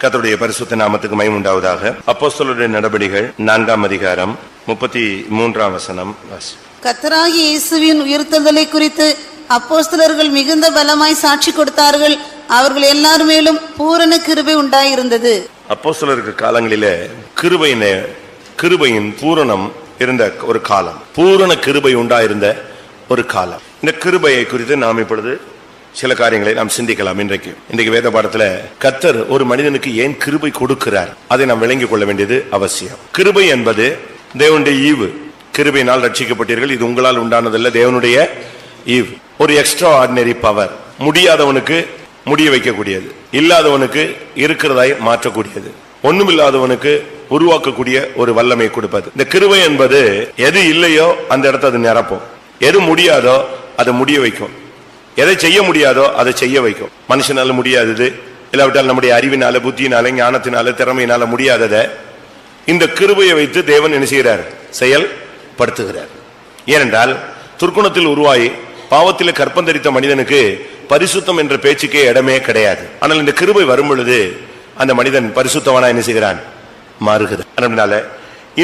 கர்த்தருடைய பரிசுத்த நாமத்துக்கு மகிமை உண்டாவதாக. அப்போஸ்தலருடைய நடபடிகள் 4ஆம் அதிகாரம் 33ஆம் வசனம். கர்த்தராகிய இயேசுவின் உயிர்த்தெழுதலை குறித்து அப்போஸ்தலர்கள் மிகுந்த பலமாய் சாட்சி கொடுத்தார்கள். அவர்கள் எல்லார் மேலும் பூரண கிருபை உண்டாயிருந்தது. அப்போஸ்தலருக்கு காலங்களிலே கிருபையின் பூரணம் இருந்த ஒரு காலம், பூரண கிருபை உண்டாயிருந்த ஒரு காலம். இந்த கிருபையை குறித்து நாம் இப்பொழுது சில காரியங்களை நாம் சிந்திக்கலாம். இன்றைக்கு வேத பாடத்துல கர்த்தர் ஒரு மனிதனுக்கு ஏன் கிருபை கொடுக்கிறார், அதை நாம் விளங்கிக் கொள்ள வேண்டியது அவசியம். கிருபை என்பது தேவனுடைய ஈவு. கிருபையினால் ரட்சிக்கப்பட்டீர்கள், இது உங்களால் உண்டானதல்ல, தேவனுடைய ஈவு. ஒரு எக்ஸ்ட்ரா ஆர்டினரி பவர். முடியாதவனுக்கு முடிய வைக்கக்கூடியது, இல்லாதவனுக்கு இருக்கிறதாய் மாற்றக்கூடியது, ஒண்ணுமில்லாதவனுக்கு உருவாக்கக்கூடிய ஒரு வல்லமை கொடுப்பது. இந்த கிருபை என்பது எது இல்லையோ அந்த இடத்த அது நிரப்பும், எது முடியாதோ அதை முடிய வைக்கும், எதை செய்ய முடியாதோ அதை செய்ய வைக்கும். மனுஷனால முடியாதது, இல்லாவிட்டால் நம்முடைய அறிவினால, புத்தியினால, ஞானத்தினால, திறமையினால முடியாததை இந்த கிருபையை வைத்து தேவன் என்ன செய்கிறார்? செயல்படுத்துகிறார். ஏனென்றால் துர்க்குணத்தில் உருவாகி பாவத்தில் கற்பந்தரித்த மனிதனுக்கு பரிசுத்தம் என்ற பேச்சுக்கே இடமே கிடையாது. ஆனால் இந்த கிருபை வரும் பொழுது அந்த மனிதன் பரிசுத்தவனா என்ன செய்கிறான்? மாறுகிறது. அதனால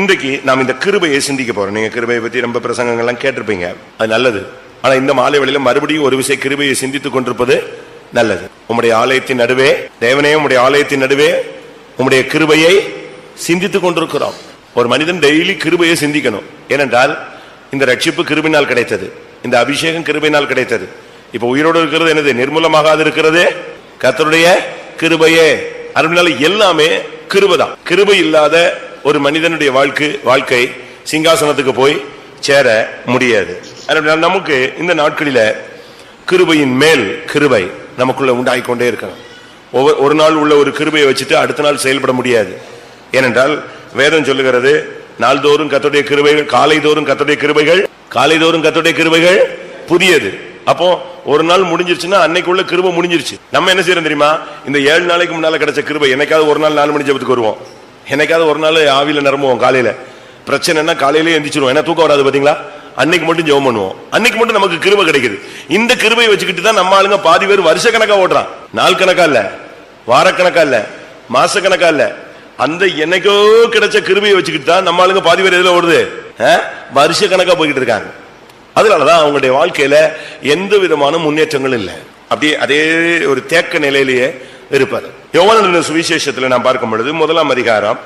இன்றைக்கு நாம் இந்த கிருபையை சிந்திக்க போறோம். நீங்க கிருபையை பத்தி ரொம்ப பிரசங்கங்கள்லாம் கேட்டிருப்பீங்க, அது நல்லது. ஆனா இந்த மாலை வேளையில மறுபடியும் ஒரு விஷயம் கிருபையை சிந்தித்துக் கொண்டிருப்பது நல்லது. உம்முடைய ஆலயத்தின் நடுவே, தேவனே உம்முடைய ஆலயத்தின் நடுவே உம்முடைய கிருபையை சிந்தித்துக் கொண்டிருக்கிறோம். ஒரு மனிதன் டெய்லி கிருபையை சிந்திக்கணும். ஏனென்றால் இந்த ரட்சிப்பு கிருபையினால் கிடைத்தது, இந்த அபிஷேகம் கிருபையினால் கிடைத்தது. இப்ப உயிரோடு இருக்கிறது என்னது? நிர்மூலமாகாது இருக்கிறது கர்த்தருடைய கிருபையே. அதனால எல்லாமே கிருபைதான். கிருபை இல்லாத ஒரு மனிதனுடைய வாழ்க்கை சிங்காசனத்துக்கு போய் சேர முடியாது. அதனால நமக்கு இந்த நாட்களில கிருபையின் மேல் கிருபை நமக்குள்ள உண்டாகிக்கொண்டே இருக்கணும். ஒரு நாள் உள்ள ஒரு கிருபையை வச்சுட்டு அடுத்த நாள் செயல்பட முடியாது. ஏனென்றால் வேதம் சொல்லுகிறது, நாள்தோறும் கர்த்தருடைய கிருபைகள், காலைதோறும் கர்த்தருடைய கிருபைகள், காலைதோறும் கர்த்தருடைய கிருபைகள் புதியது. அப்போ ஒரு நாள் முடிஞ்சிருச்சுன்னா அன்னைக்குள்ள கிருபை முடிஞ்சிருச்சு. நம்ம என்ன செய்யறோம் தெரியுமா? இந்த 7 நாளைக்கு முன்னால கிடைச்ச கிருபை என்னைக்காவது ஒரு நாள் 4 மணி ஜெபத்துக்கு வருவோம், என்னைக்காவது ஒரு நாள் ஆவியில நிரம்புவோம். காலையில பிரச்சனைனா காலையிலே எந்திரிச்சிருவோம், ஏன்னா தூக்கம் வராது பாத்தீங்களா? அன்னைக்கு மட்டும் ஜெபம் பண்ணுவோம், அன்னைக்கு மட்டும் நமக்கு கிருபை கிடைக்குது. இந்த கிருபையை வச்சுக்கிட்டு தான் நம்ம ஆளுங்க பாதி பேர் வருஷ கணக்கா ஓடுறான். நாள் கணக்கா இல்ல, வாரக்கணக்கா இல்ல, மாச கணக்கா இல்ல, அந்த என்னைக்கோ கிடைச்ச கிருபையை வச்சுக்கிட்டு தான் நம்ம ஆளுங்க பாதி பேர் எதுல ஓடுது? வருஷ கணக்கா போய்கிட்டு இருக்காங்க. அதனாலதான் அவங்களுடைய வாழ்க்கையில எந்த விதமான முன்னேற்றங்கள் இல்லை, அப்படியே அதே ஒரு தேக்க நிலையிலேயே இருப்பாரு. யோவான் சுவிசேஷத்துல நாம் பார்க்கும் பொழுது 1ஆம் அதிகாரம்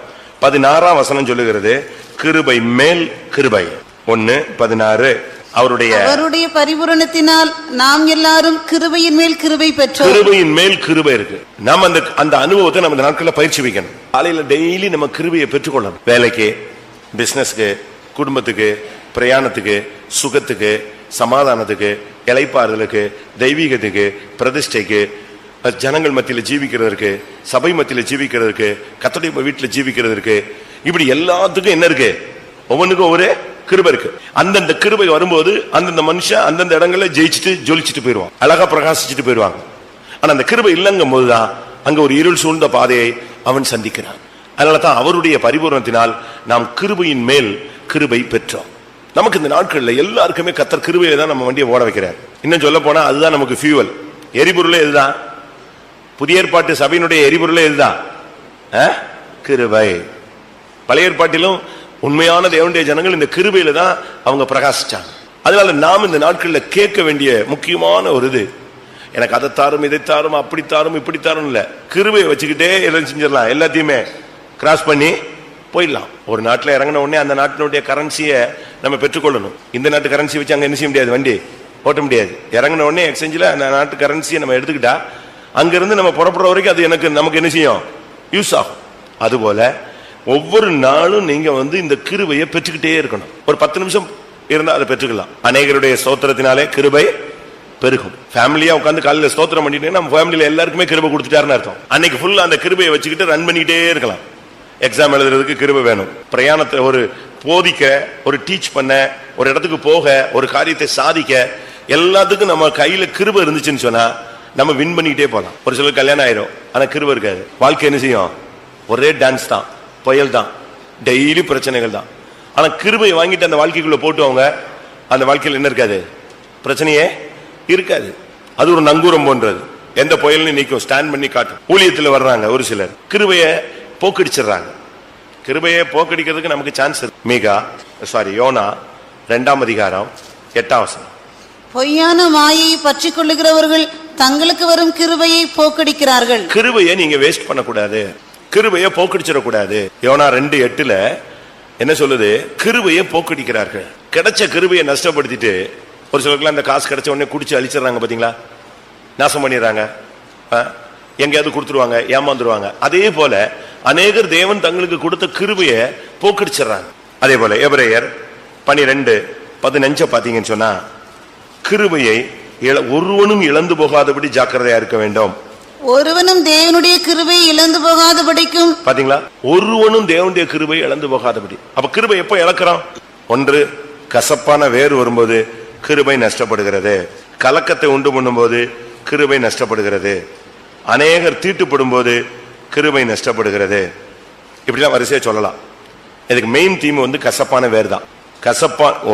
16ஆம் வசனம் சொல்லுகிறது, கிருபை மேல் கிருபை. 1:16. அவருடைய பரிபூரணத்தினால் நாம் எல்லாரும் கிருபையின் மேல் கிருபை பெற்றோம். கிருபையின் மேல் கிருபை இருக்கு. நாம் அந்த அனுபவத்தை நம்ம இந்த நாட்களில் பயிற்சி வைக்கணும். காலையில டெய்லி நம்ம கிருபையை பெற்றுக்கொள்ளணும். வேலைக்கு, பிசினஸ்க்கு, குடும்பத்துக்கு, பிரயாணத்துக்கு, சுகத்துக்கு, சமாதானத்துக்கு, இளைப்பாறுதலுக்கு, தெய்வீகத்துக்கு, பிரதிஷ்டைக்கு, ஜனங்கள் மத்தியில் ஜீவிக்கிறதுக்கு, சபை மத்தியில் ஜீவிக்கிறதுக்கு, கர்த்தருடைய வீட்டில் ஜீவிக்கிறதுக்கு, இப்படி எல்லாத்துக்கும் என்ன இருக்கு? ஒவ்வொன்றுக்கும் ஒவ்வொரு கிருபை இருக்கு. அந்தந்த கிருபை வரும்போது அந்தந்த மனுஷன் அந்தந்த இடங்கள்ல ஜெயிச்சுட்டு ஜொலிச்சுட்டு போயிடுவான், அழகா பிரகாசிச்சுட்டு போயிடுவாங்க. ஆனா அந்த கிருபை இல்லங்கும் போதுதான் அங்க ஒரு இருள் சூழ்ந்த பாதையை அவன் சந்திக்கிறான். அதனாலதான் அவருடைய பரிபூரணத்தினால் நாம் கிருபையின் மேல் கிருபை பெற்றோம். நமக்கு இந்த நாட்கள்ல எல்லாருக்குமே கர்த்தர் கிருபையை தான் நம்ம வண்டியை ஓட வைக்கிறார். இன்னும் சொல்ல போனா அதுதான் நமக்கு ஃபியூவல், எரிபொருளே இதுதான். புதிய ஏற்பாட்டு சபையினுடைய எரிபொருளே இதுதான், கிருபை. பழைய ஏற்பாட்டிலும் உண்மையான தேவனுடைய ஜனங்கள் இந்த கிருபையில தான் அவங்க பிரகாசிச்சாங்க. அதனால நாம் இந்த நாட்களில் கேட்க வேண்டிய முக்கியமான ஒரு இது, எனக்கு அதை தாரும், இதை தாரும், அப்படி தாரும், இப்படி தாரும் இல்ல, கிருபையை வச்சுக்கிட்டே எல்லாம் செஞ்சிடலாம், எல்லாத்தையுமே கிராஸ் பண்ணி போயிடலாம். ஒரு நாட்டில் இறங்கின உடனே அந்த நாட்டினுடைய கரன்சியை நம்ம பெற்றுக்கொள்ளணும். இந்த நாட்டு கரன்சி வச்சு அங்கே என்ன செய்ய முடியாது, வண்டி ஓட்ட முடியாது. இறங்கின உடனே எக்ஸ்சேஞ்சில் அந்த நாட்டு கரன்சியை நம்ம எடுத்துக்கிட்டா அங்கிருந்து நம்ம புறப்படுற வரைக்கும் அது நமக்கு என்ன செய்யும்? யூஸ் ஆகும். அதுபோல ஒவ்வொரு நாளும் நீங்க இந்த கிருபையை பெற்றுக்கிட்டே இருக்கணும். ஒரு 10 நிமிஷம் இருந்தா அதை பெற்றுக்கலாம். அநேகருடைய ஸ்தோத்திரத்தினாலே கிருபை பெருகும். ஃபேமிலியா உட்காந்து காலையில ஸ்தோத்திரம் பண்ணிட்டு நம்ம ஃபேமிலியில எல்லாருக்குமே கிருபை கொடுத்துட்டாருன்னு அர்த்தம். அன்னைக்கு ஃபுல்லா அந்த கிருபையை வச்சுக்கிட்டு ரன் பண்ணிக்கிட்டே இருக்கலாம். எக்ஸாம் எழுதுறதுக்கு கிருபை வேணும், பிரயாணத்தை ஒரு போதிக்க, ஒரு டீச் பண்ண, ஒரு இடத்துக்கு போக, ஒரு காரியத்தை சாதிக்க, எல்லாத்துக்கும் நம்ம கையில கிருபை இருந்துச்சுன்னு சொன்னா நம்ம வின் பண்ணிக்கிட்டே போகலாம். ஒரு சிலர் கல்யாணம் ஆயிரும், ஆனா கிருபை இருக்காது. வாழ்க்கை என்ன செய்யும்? ஒரே டான்ஸ் தான், புயல் தான், டெய்லி பிரச்சனைகள் தான். ஆனா கிருபையை வாங்கிட்டு அந்த வாழ்க்கைக்குள்ள போட்டு அவங்க அந்த வாழ்க்கையில் என்ன இருக்காது? பிரச்சனையே இருக்காது. அது ஒரு நங்கூரம் போன்றது. எந்த புயல்னு நிக்கும், ஸ்டாண்ட் பண்ணி காட்டும். ஊழியத்துல வர்றாங்க ஒரு சிலர், கிருபையை போக்கடிச்சிடுறாங்க. கிருபையை போக்கடிக்கிறதுக்கு நமக்கு சான்ஸ் இருக்கு. யோனா 2ஆம் அதிகாரம் 8ஆம் வசனம். பொய்யான மாயையை பற்றி கொள்ளுகிறவர்கள் தங்களுக்கு வரும் கிருபையை போக்கடிக்கிறார்கள். கிருபையை நீங்க வேஸ்ட் பண்ணக்கூடாது, கிருபையை போக்கடிச்சிடக்கூடாது. யோனா 2:8 என்ன சொல்லுது? கிருபையை போக்கடிக்கிறார்கள். கிடைச்ச கிருபையை நஷ்டப்படுத்திட்டு ஒரு சிலருக்குலாம் அந்த காசு கிடைச்ச உடனே குடிச்சு அழிச்சிடறாங்க, பாத்தீங்களா? நாசம் பண்ணிடுறாங்க, எங்கேயாவது கொடுத்துருவாங்க, ஏமாந்துருவாங்க. அதே போல அநேகர் தேவன் தங்களுக்கு கொடுத்த கிருபையை போக்கடிச்சிடறாங்க. அதே போல எபிரேயர் 12:15 பாத்தீங்கன்னு சொன்னா, கிருபையை ஒருவனும் இழந்து போகாதபடி ஜாக்கிரதையா இருக்க வேண்டும். ஒருவனும் தேவனுடைய கிருபையை இழந்து போகாதபடிக்கும். பாத்தீங்களா? ஒருவனும் தேவனுடைய கிருபையை இழந்து போகாதபடி. அப்ப கிருபை எப்ப இழக்கிறோம்? ஒன்று, கசப்பான வேறு வரும்போது கிருபை நஷ்டப்படுகிறது. கலக்கத்தை உண்டு பண்ணும் போது கிருபை நஷ்டப்படுகிறது. அநேகர் தீட்டுப்படும் போது கிருபை நஷ்டப்படுகிறது. இப்படிலாம் வரிசையா சொல்லலாம். இதுக்கு மெயின் தீம் வந்து கசப்பான வேறு தான்.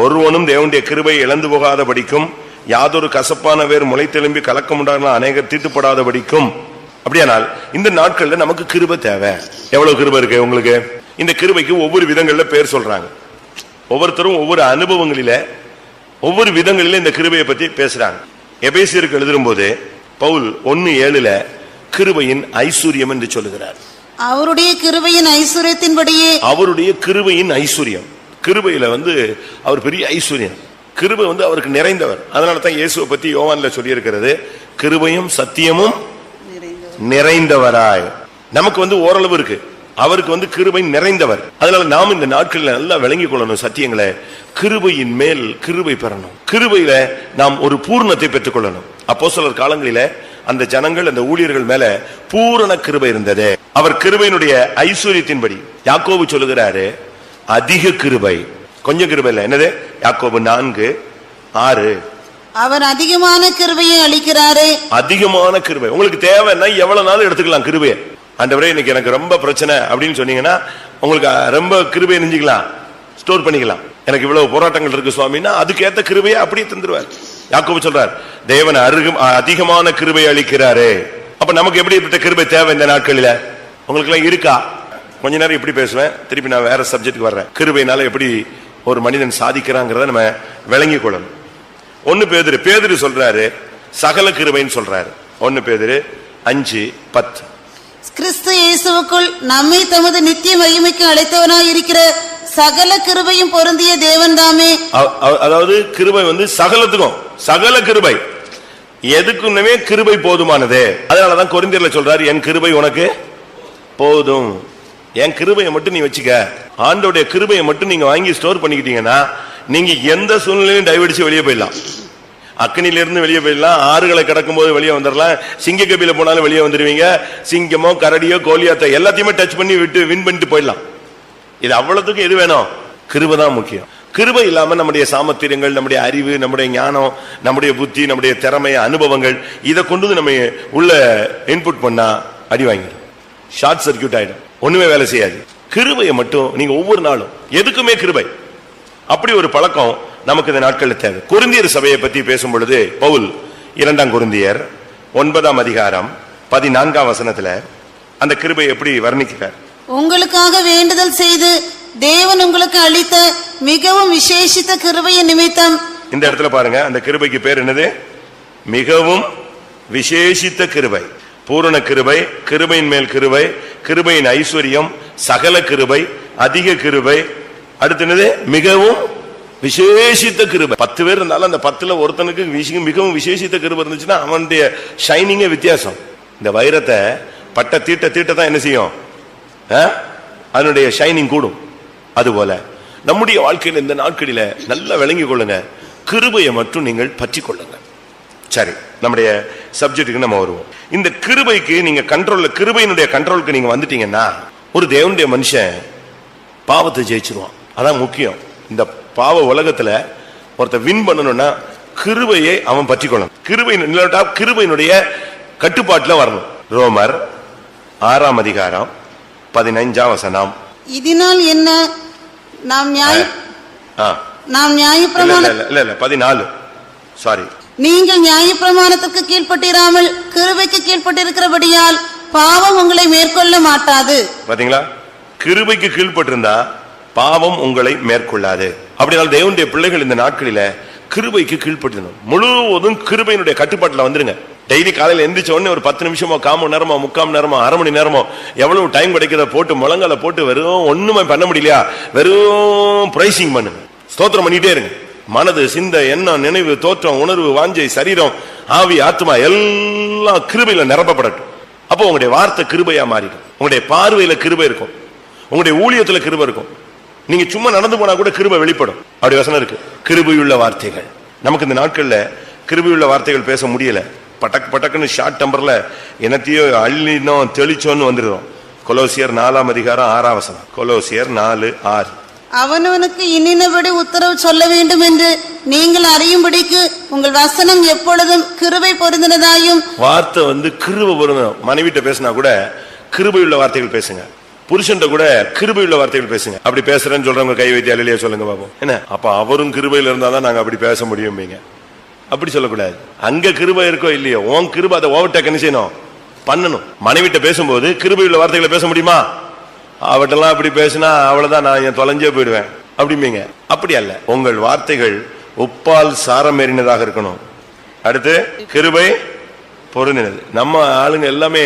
ஒருவனும் தேவனுடைய கிருபையை இழந்து போகாதபடிக்கும், யாதொரு கசப்பான வேறு முளைத்தெலும்பி கலக்கம் உண்டான அநேகர் தீட்டுப்படாதபடிக்கும். அப்படியானால் இந்த நாட்கள்ல நமக்கு கிருபை தேவை. எவ்வளவு கிருபை இருக்கு உங்களுக்கு? இந்த கிருபைக்கு ஒவ்வொரு விதங்கள்ல பேர் சொல்றாங்க. ஒவ்வொருத்தரும் ஒவ்வொரு அனுபவங்களில ஒவ்வொரு விதங்களில இந்த கிருபையை பத்தி பேசுறாங்க. எபேசியருக்கு எழுதும் போது பவுல் 1:7 கிருபையின் ஐஸ்வர்யம் என்று சொல்லுகிறார். அவருடைய கிருபையின் ஐஸ்வர்யத்தின்படியே. அவருடைய கிருபையின் ஐஸ்வர்யம். கிருபையில வந்து அவர் பெரிய ஐஸ்வர்யம். கிருபை வந்து அவருக்கு நிறைந்தவர். அதனால தான் இயேசுவை பத்தி யோவான்ல சொல்லி இருக்கிறது, கிருபையும் சத்தியமும் நிறைந்தவராய். நமக்கு வந்து ஓரளவு இருக்கு, அவருக்கு வந்து கிருபை நிறைந்தவர். அதனால நாம் இந்த நாட்களில் நல்லா விளங்கிக் கொள்ளணும் சத்தியங்களை. கிருபையின் மேல் கிருபை பெறணும். கிருபையில நாம் ஒரு பூர்ணத்தை பெற்றுக் கொள்ளணும். அப்போஸ்தலர் காலங்களில அந்த ஜனங்கள், அந்த ஊழியர்கள் மேல பூரண கிருபை இருந்தது. அவர் கிருபையினுடைய ஐஸ்வர்யத்தின்படி. யாக்கோபு சொல்லுகிறாரு, அதிக கிருபை, கொஞ்சம் கிருபை இல்ல. என்னது? யாக்கோபு 4:6. அவர் அதிகமான கிருபையை அளிக்கிறாரே. அதிகமான கிருபை உங்களுக்கு தேவைன்னா எவ்வளவு நாள் எடுத்துக்கலாம் கிருபையை. ஆண்டவரே இன்னைக்கு எனக்கு ரொம்ப பிரச்சனை அப்படின்னு சொன்னீங்கன்னா உங்களுக்கு ரொம்ப கிருபையை நெஞ்சிக்கலாம், ஸ்டோர் பண்ணிக்கலாம். எனக்கு இவ்வளவு போராட்டங்கள் இருக்கு சுவாமின்னா அதுக்கேற்ற கிருபையை அப்படியே தந்துருவார். யாக்கோபு சொல்றார், தேவன் அதிகமான கிருபை அளிக்கிறாரே. அப்ப நமக்கு எப்படி கிருபை தேவை இந்த நாட்களில? உங்களுக்கு எல்லாம் இருக்கா? கொஞ்ச நேரம் இப்படி பேசுவேன், திருப்பி நான் வேற சப்ஜெக்டுக்கு வர்றேன். கிருபையினால எப்படி ஒரு மனிதன் சாதிக்கிறாங்கிறத நம்ம விளங்கி கொள்ளணும். 1 பேதுரு சொல்றாரு, சகல கிருபைன்னு சொல்றாரு. 1 பேதுரு 5:10. கிறிஸ்து இயேசுவுக்குள் நம்மை தமது நித்திய மகிமைக்கு அழைத்தவனாய் இருக்கிற சகல கிருபையும் பொருந்திய தேவன் தாமே. அதாவது கிருபை வந்து சகலத்துக்கும், சகல கிருபை எதுக்குமே கிருபை போதுமானது. அதனாலதான் கொரிந்தியர்ல சொல்றாரு, என் கிருபை உனக்கு போதும். என் கிருபையை மட்டும் நீ வச்சுக்க. ஆண்டோடைய கிருபையை மட்டும் நீங்க வாங்கி ஸ்டோர் பண்ணிக்கிட்டீங்கன்னா நீங்க எந்த சூழ்நிலையும் டைவடிச்சு வெளியே போயிடலாம். அக்னில இருந்து வெளியே போயிடலாம், ஆறுகளை கடக்கும் போது வெளியே வந்துடலாம், சிங்க கபில போனாலும் வெளியே வந்துடுவீங்க. சிங்கமோ கரடியோ கோலியாத்த எல்லாத்தையுமே டச் பண்ணி வின் பண்ணிட்டு போயிடலாம். இது அவ்வளவுக்கு எது வேணும்? கிருபை தான் முக்கியம். கிருபை இல்லாம நம்முடைய சாமர்த்தியங்கள், நம்முடைய அறிவு, நம்முடைய ஞானம், நம்முடைய புத்தி, நம்முடைய திறமை, அனுபவங்கள் இதை கொண்டு நம்ம உள்ள இன்புட் பண்ணா அடி வாங்கிடும், ஷார்ட் சர்க்கியூட் ஆயிடும், ஒண்ணுமே வேலை செய்யாது. கிருபையை மட்டும் நீங்க ஒவ்வொரு நாளும், எதுக்குமே கிருபை. அப்படி ஒரு பழக்கம் நமக்கு இந்த நாட்களில் தேவை. கொரிந்தியர் சபையை பத்தி பேசும் பொழுது பவுல் 2 கொரிந்தியர் 9ஆம் அதிகாரம் 14ஆம் வசனத்துல அந்த கிருபை எப்படி வர்ணிக்கிறார்? உங்களுக்காக வேண்டுதல் செய்து தேவன் உங்களுக்கு அளித்த மிகவும் விசேஷித்த கிருபையின் நிமித்தம். இந்த இடத்துல பாருங்க, அந்த கிருபைக்கு பேர் என்னது? மிகவும் விசேஷித்த கிருபை. பூரண கிருபை, கிருபையின் மேல் கிருபை, கிருபையின் ஐஸ்வர்யம், சகல கிருபை, அதிக கிருபை, அடுத்தது மிகவும் விசேஷித்த கிருபை. 10 பேர் இருந்தாலும் அந்த 10ல ஒருத்தனுக்கு மிகவும் விசேஷித்த கிருபை இருந்துச்சுன்னா அவனுடைய ஷைனிங்கே வித்தியாசம். இந்த வைரத்தை பட்ட தீட்ட தான் என்ன செய்யும்? அதனுடைய ஷைனிங் கூடும். அதுபோல நம்முடைய வாழ்க்கையில் இந்த நாட்களில நல்லா விளங்கி கொள்ளுங்க, கிருபையை மட்டும் நீங்கள் பற்றி கொள்ளுங்க. சரி, நம்முடைய சப்ஜெக்டுக்கு நம்ம வருவோம். இந்த கிருபைக்கு நீங்க கிருபையினுடைய கண்ட்ரோலுக்கு நீங்க வந்துட்டீங்கன்னா ஒரு தேவனுடைய மனுஷன் பாவத்தை ஜெயிச்சிருவான். அதான் முக்கியம். இந்த பாவ உலகத்துல ஒருத்த வின் பண்ணணும்னா கிருபையை அவன் பற்றி கொள்ளணும். கிருபையினுடைய கட்டுப்பாட்டுல வரணும். ரோமர் 6ஆம் அதிகாரம் 15ஆம் வசனம். இதனால் என்ன? நாம் நியாயப்பிரமாணம் 14. சாரி, நீங்கள் நியாயப்பிரமாணத்துக்கு கீழ்ப்பட்டிராமல் கிருபைக்கு கீழ்ப்பட்டிருக்கிறபடியால் பாவம் உங்களை மேற்கொள்ள மாட்டாது. பாத்தீங்களா, கிருபைக்கு கீழ்ப்பட்டிருந்தா பாவம் உங்களை மேற்கொள்ளாது. அப்படினால் தேவனுடைய பிள்ளைகள் இந்த நாட்களில கிருபைக்கு கீழ்ப்பட்டிருந்தோம். முழுவதும் கிருபையினுடைய கட்டுப்பாட்டுல வந்துருங்க. டெய்லி காலையில எந்திரிச்ச உடனே ஒரு 10 நிமிஷமோ, 1/4 மணி நேரமோ, 3/4 மணி நேரமோ, 1/2 மணி நேரமோ, எவ்வளவு டைம் கிடைக்கிறத போட்டு முழங்கால போட்டு வெறும் ஒண்ணுமே பண்ண முடியலையா, வெறும் பிரைசிங் பண்ணுங்க, ஸ்தோத்திரம் பண்ணிட்டே இருங்க. மனது, சிந்தை, எண்ணம், நினைவு, தோற்றம், உணர்வு, வாஞ்சை, சரீரம், ஆவி, ஆத்மா எல்லாம் கிருபையில நிரப்பப்படட்டும். அப்போ உங்களுடைய வார்த்தை கிருபையா மாறிடும். உங்களுடைய பார்வையில கிருபை இருக்கும், உங்களுடைய ஊழியத்துல கிருபை இருக்கும். நீங்க சும்மா நடந்து போனா கூட கிருபை வெளிப்படும். அப்படி வசனம் இருக்கு, கிருபையுள்ள வார்த்தைகள். நமக்கு இந்த நாட்கள்ல கிருபையுள்ள வார்த்தைகள் பேச முடியல. பட்டக் பட்டக்குன்னு ஷார்ட் டெம்பர்ல என்னத்தையோ அள்ளினோம் தெளிச்சோன்னு வந்துடுறோம். கொலோசியர் 4:6. கொலோசியர் 4:6. அவனவனுக்கு இன்னினபடி உத்தரவு சொல்ல வேண்டும் என்று நீங்கள் அறியும்படிக்கு உங்கள் வசனம் எப்பொழுதும் கிருபை பொருந்தினதாயும். வார்த்தை கிருபை பொருந்தணும். மனைவிட்ட பேசினா கூட கிருபையுள்ள வார்த்தைகள் பேசுங்க. புருஷன் கூட கிருபையுள்ள வார்த்தைகள் பேசுங்க. அப்படி பேசுறேன்னு சொல்றவங்க கை வைத்து அலையிலேயே சொல்லுங்க பாப்போம். என்ன அப்ப அவரும் கிருபையில இருந்தாதான் நாங்க அப்படி பேச முடியும். அப்படி சொல்லக்கூடாது. அங்க கிருபை இருக்கோ இல்லையோ, உன் கிருபை அதை ஓவர்டேக் என்ன செய்யணும், பண்ணணும். மனைவிட்ட பேசும்போது கிருபையுள்ள வார்த்தைகளை பேச முடியுமா? அவட்டெல்லாம் அப்படி பேசினா அவ்வளவுதான், நான் தொலைஞ்சே போயிடுவேன் அப்படிம்பீங்க. அப்படி அல்ல, உங்கள் வார்த்தைகள் உப்பால் சாரம் ஏறினதாக இருக்கணும். அடுத்து கிருபை பொருந்தினது. நம்ம ஆளுங்க எல்லாமே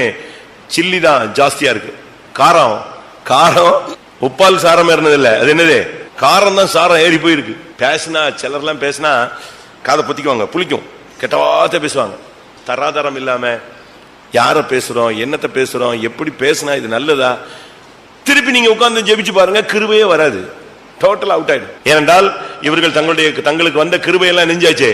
சில்லி தான் ஜாஸ்தியா இருக்கு. காரம் காரம் உப்பால் சாரம் ஏறினது இல்ல, அது என்னது, காரம் தான் சாரம் ஏறி போயிருக்கு. பேசினா சிலர்லாம் பேசினா காதை பொத்திக்குவாங்க, புளிக்கும், கெட்ட வார்த்தை பேசுவாங்க. தராதரம் இல்லாம யார பேசுறோம், என்னத்தை பேசுறோம், எப்படி பேசினா இது நல்லதா, திருப்பி நீங்க உட்கார்ந்து ஜெபிச்சு பாருங்க, கிருபையே வராது, டோட்டல் அவுட் ஆயிடும். ஏனென்றால் இவர்கள் தங்களுக்கு வந்த கிருபையெல்லாம் நெஞ்சாச்சு,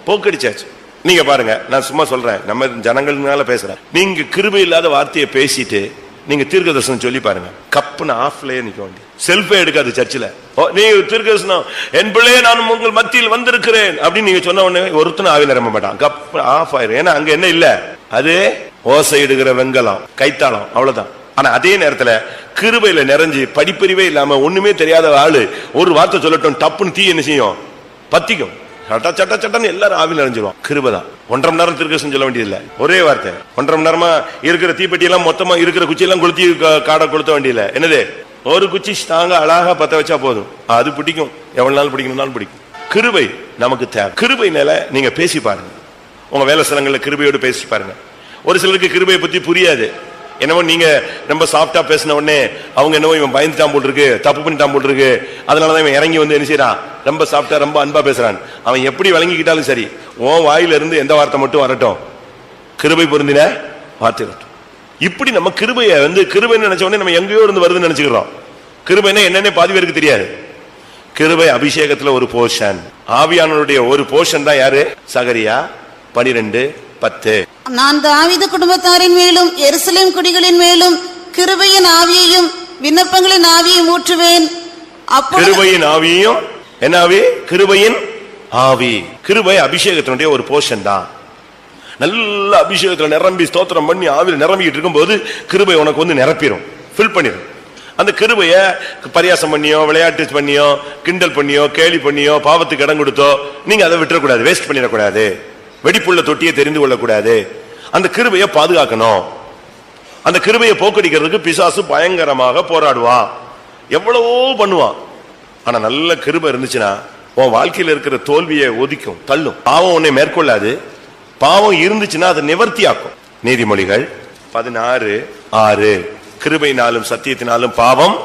போக்கடிச்சாச்சு. நீங்க பாருங்க, நான் சும்மா சொல்றேன், நம்ம ஜனங்கள்னால பேசுறேன். நீங்க கிருபை இல்லாத வார்த்தையை பேசிட்டு நீங்க தீர்க்கதரிசனம் சொல்லி பாருங்க, கப்புன்னு ஆஃப்லயே நிக்க வேண்டிய, செல்ஃபே எடுக்காது சர்ச்சில். நீங்க தீர்க்கதரிசனம், என் பிள்ளையே நான் உங்கள் மத்தியில் வந்திருக்கிறேன் அப்படின்னு நீங்க சொன்ன உடனே ஒருத்தனும் ஆவி நிரம்ப மாட்டான், கப்பு ஆஃப் ஆயிரும். ஏன்னா அங்க என்ன இல்ல, அது ஓசை இடுகிற வெங்கலம், கைத்தாளம், அவ்வளவுதான். ஆனா அதே நேரத்துல கிருபையில நிறைஞ்சு படிப்பறிவே இல்லாம ஒண்ணுமே தெரியாத ஆளு ஒரு வார்த்தை சொல்லட்டும், டப்புன்னு தீ என்ன செய்யும், பத்திக்கும். சட்ட சட்ட சட்டன்னு எல்லாரும் ஆவில நிறைஞ்சிருவோம். கிருபைதான். 1.5 மணி நேரம் திருக்கசம் சொல்ல வேண்டியதில்லை, ஒரே வார்த்தை. 1.5 மணி நேரமா இருக்கிற தீப்பெட்டி எல்லாம் மொத்தமா இருக்கிற குச்சி எல்லாம் கொளுத்தி காடை கொளுத்த வேண்டியதில்லை. என்னது, ஒரு குச்சி தாங்க அழகா பத்த வச்சா போதும், அது பிடிக்கும், எவ்வளவு நாள் பிடிக்கணும்னாலும் பிடிக்கும். கிருபை நமக்கு தேவை. கிருபைனால நீங்க பேசி பாருங்க, உங்க வேலை ஸ்தலங்கள்ல கிருபையோடு பேசி பாருங்க. ஒரு சிலருக்கு கிருபையை பத்தி புரியாது. என்னவோ நீங்க ரொம்ப சாஃப்டா பேசின உடனே அவங்க என்னவோ இவன் பயந்துட்டான் போல் இருக்கு, தப்பு பண்ணிட்டான் போல் இருக்கு, அதனாலதான் இவன் இறங்கி என்ன செய்யறான், ரொம்ப சாஃப்டா ரொம்ப அன்பா பேசுறான். அவன் எப்படி வழங்கிக்கிட்டாலும் சரி, உன் வாயில இருந்து எந்த வார்த்தை மட்டும் வரட்டும், கிருபை பொருந்தின வார்த்தை வரட்டும். இப்படி நம்ம கிருபையை கிருபைன்னு நினைச்ச உடனே நம்ம எங்கேயோ இருந்து வருதுன்னு நினைச்சுக்கிறோம். கிருபைன்னா என்னன்னே பாதி பேருக்கு தெரியாது. கிருபை அபிஷேகத்துல ஒரு போர்ஷன், ஆவியானவருடைய ஒரு போர்ஷன் தான் யாரு, சகரியா 12:10. நான் தாவீது குடும்பத்தாரின் மேலும் எருசலேம் குடிகளின் மேலும் கிருபையின் ஆவியையும் விண்ணப்பங்களின் ஆவியையும் ஊற்றுவேன். கிருபையின் ஆவியையும், என்ன ஆவி, கிருபையின் ஆவி. கிருபை அபிஷேகத்தினுடைய ஒரு போர்ஷன் தான். நல்ல அபிஷேகத்துல நிரம்பி ஸ்தோத்திரம் பண்ணி ஆவியில் நிரம்பிக்கிட்டு இருக்கும் போது கிருபை உனக்கு நிரப்பிடும், ஃபில் பண்ணிடும். அந்த கிருபைய பரியாசம் பண்ணியோ, விளையாட்டு பண்ணியோ, கிண்டல் பண்ணியோ, கேலி பண்ணியோ, பாவத்துக்கு இடம் கொடுத்தோ நீங்க அதை விட்டுறக்கூடாது, வேஸ்ட் பண்ணிடக்கூடாது. வெடிப்புள்ள தொட்டியை தெரிந்து கொள்ளக்கூடாது. அந்த கிருபையை பாதுகாக்கணும். அந்த கிருபையை போக்கடிக்கிறதுக்கு பிசாசு பயங்கரமாக போராடுவான், எவ்வளவோ பண்ணுவான். ஆனா நல்ல கிருபை இருந்துச்சுன்னா உன் வாழ்க்கையில் இருக்கிற தோல்வியை ஒதுக்கும், தள்ளும். பாவம் உன்னை மேற்கொள்ளாது. பாவம் இருந்துச்சுன்னா அதை நிவர்த்தி ஆக்கும். நீதிமொழிகள் 16:6. கிருபையினாலும் சத்தியத்தினாலும் பாவம்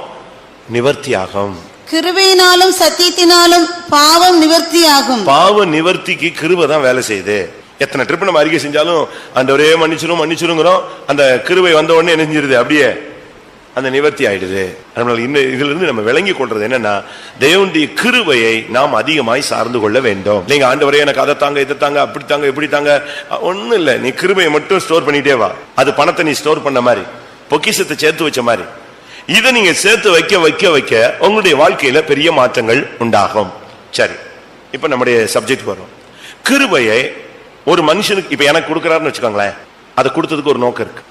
நிவர்த்தியாகும். கிருபையினாலும் சத்தியத்தினாலும் பாவம் நிவர்த்தியாகும். பாவ நிவர்த்திக்கு கிருபை தான் வேலை செய்யுது. எத்தனை ட்ரிப் நம்ம அறிக்கை செஞ்சாலும் அந்த ஒரே மன்னிச்சிருங்கிறோம், அந்த கிருபை வந்த உடனே நெஞ்சிருது, அப்படியே அந்த நிவர்த்தி ஆயிடுது. அதனால இதுல இருந்து நம்ம விளங்கி கொள்றது என்னன்னா, தேவனுடைய கிருபையை நாம் அதிகமாய் சார்ந்து கொள்ள வேண்டும். நீங்க ஆண்டவரே எனக்கு அதை தாங்க, இதை தாங்க, அப்படி தாங்க, இப்படி தாங்க, ஒண்ணும் இல்ல. நீ கிருபையை மட்டும் ஸ்டோர் பண்ணிட்டே வா. அது பணத்தை நீ ஸ்டோர் பண்ண மாதிரி, பொக்கிஷத்தை சேர்த்து வச்ச மாதிரி. இதை நீங்க சேர்த்து வைக்க வைக்க வைக்க உங்களுடைய வாழ்க்கையில பெரிய மாற்றங்கள் உண்டாகும். சரி, இப்ப நம்முடைய சப்ஜெக்ட் வரும். கிருபையை ஒரு மனுஷனுக்கு இப்ப எனக்கு கொடுக்கிறாருன்னு வச்சுக்கோங்களேன், அதை கொடுத்ததுக்கு ஒரு நோக்கம் இருக்கு,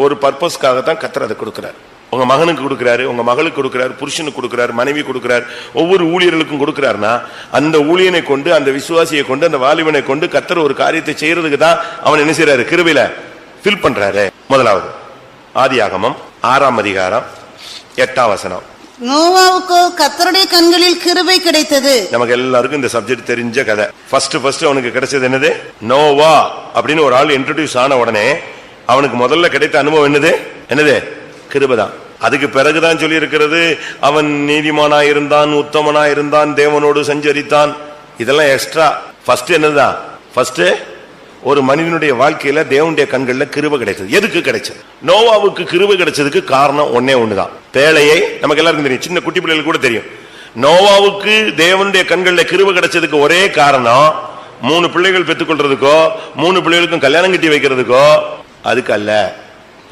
ஒரு பர்பஸ்க்காக தான் கர்த்தர் அதை கொடுக்கிறார். உங்க மகனுக்கு கொடுக்கிறாரு, உங்க மகளுக்கு கொடுக்கிறாரு, புருஷனுக்கு கொடுக்கிறாரு, மனைவி கொடுக்கிறார், ஒவ்வொரு ஊழியர்களுக்கும் கொடுக்கிறாருன்னா அந்த ஊழியனை கொண்டு, அந்த விசுவாசியை கொண்டு, அந்த வாலிபனை கொண்டு கர்த்தர் ஒரு காரியத்தை செய்யறதுக்கு தான் அவன் என்ன செய்யறாரு? கிருபையில ஃபில் பண்றாரு. முதலாவது ஆதியாகமம் 6ஆம் அதிகாரம் 8ஆம் வசனம். நோவாவுக்கோ கர்த்தருடைய கண்களில் கிருபை கிடைத்தது. நமக்கு எல்லாருக்கும் இந்த சப்ஜெக்ட் தெரிஞ்ச கதை. ஃபர்ஸ்ட் அவனுக்கு கிடைச்சது என்னது? நோவா அப்படின்னு ஒரு ஆள் இன்ட்ரோடியூஸ் ஆன உடனே அவனுக்கு முதல்ல கிடைத்த அனுபவம் என்னது? கிருபைதான். அதுக்கு பிறகுதான் சொல்லி இருக்கிறது அவன் நீதிமானா இருந்தான், உத்தமனா இருந்தான், தேவனோடு சஞ்சரித்தான். இதெல்லாம் எக்ஸ்ட்ரா. ஃபர்ஸ்ட் என்னதுதான்? ஃபர்ஸ்ட் ஒரு மனிதனுடைய வாழ்க்கையில தேவனுடைய கண்கள்ல கிருபை கிடைச்சது. எதுக்கு கிடைச்சது? நோவாவுக்கு கிருபை கிடைச்சதுக்கு காரணம் ஒன்னே ஒண்ணுதான். பேழையை நமக்கு எல்லாருக்கும் தெரியும், சின்ன குட்டி பிள்ளைகளுக்கு கூட தெரியும். நோவாவுக்கு தேவனுடைய கண்கள்ல கிருபை கிடைச்சதுக்கு ஒரே காரணம் 3 பிள்ளைகள் பெற்றுக்கொள்றதுக்கோ 3 பிள்ளைகளுக்கும் கல்யாணம் கட்டி வைக்கிறதுக்கோ அதுக்கு அல்ல.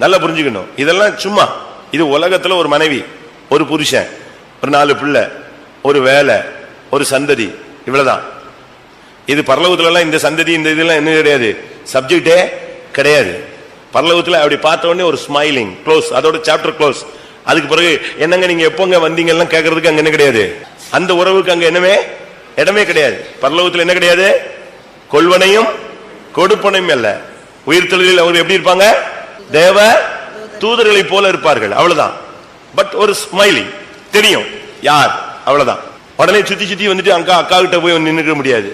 நல்லா புரிஞ்சுக்கணும். இதெல்லாம் சும்மா, இது உலகத்துல ஒரு மனைவி, ஒரு புருஷன், ஒரு 4 பிள்ளை, ஒரு வேலை, ஒரு சந்ததி, இவ்வளவுதான். இது பரலோகத்துல எல்லாம் இந்த சந்ததி இந்த இதெல்லாம் என்ன கிடையாது, சப்ஜெக்டே கிடையாது. பரலோகத்துல அப்படி பார்த்த உடனே ஒரு ஸ்மைலிங், க்ளோஸ், அதோட சாப்டர் க்ளோஸ். அதுக்கு பிறகு என்னங்க நீங்க எப்போங்க வந்தீங்க எல்லாம் கேட்கறதுக்கு அங்க என்ன கிடையாது. அந்த உறவுக்கு அங்க இடமே கிடையாது. பரலோகத்துல என்ன கிடையாது? கொள்வனையும் கொடுப்பனையும் அல்ல. உயிர்த்தெழுதலில் அவங்க எப்படி இருப்பாங்க? தேவ தூதர்களை போல இருப்பார்கள், அவ்வளவுதான். பட் ஒரு ஸ்மைலிங் தெரியும் யார், அவ்வளவுதான். உடனே சுத்தி வந்துட்டு அக்கா கிட்ட போய் நின்னுக்க முடியாது.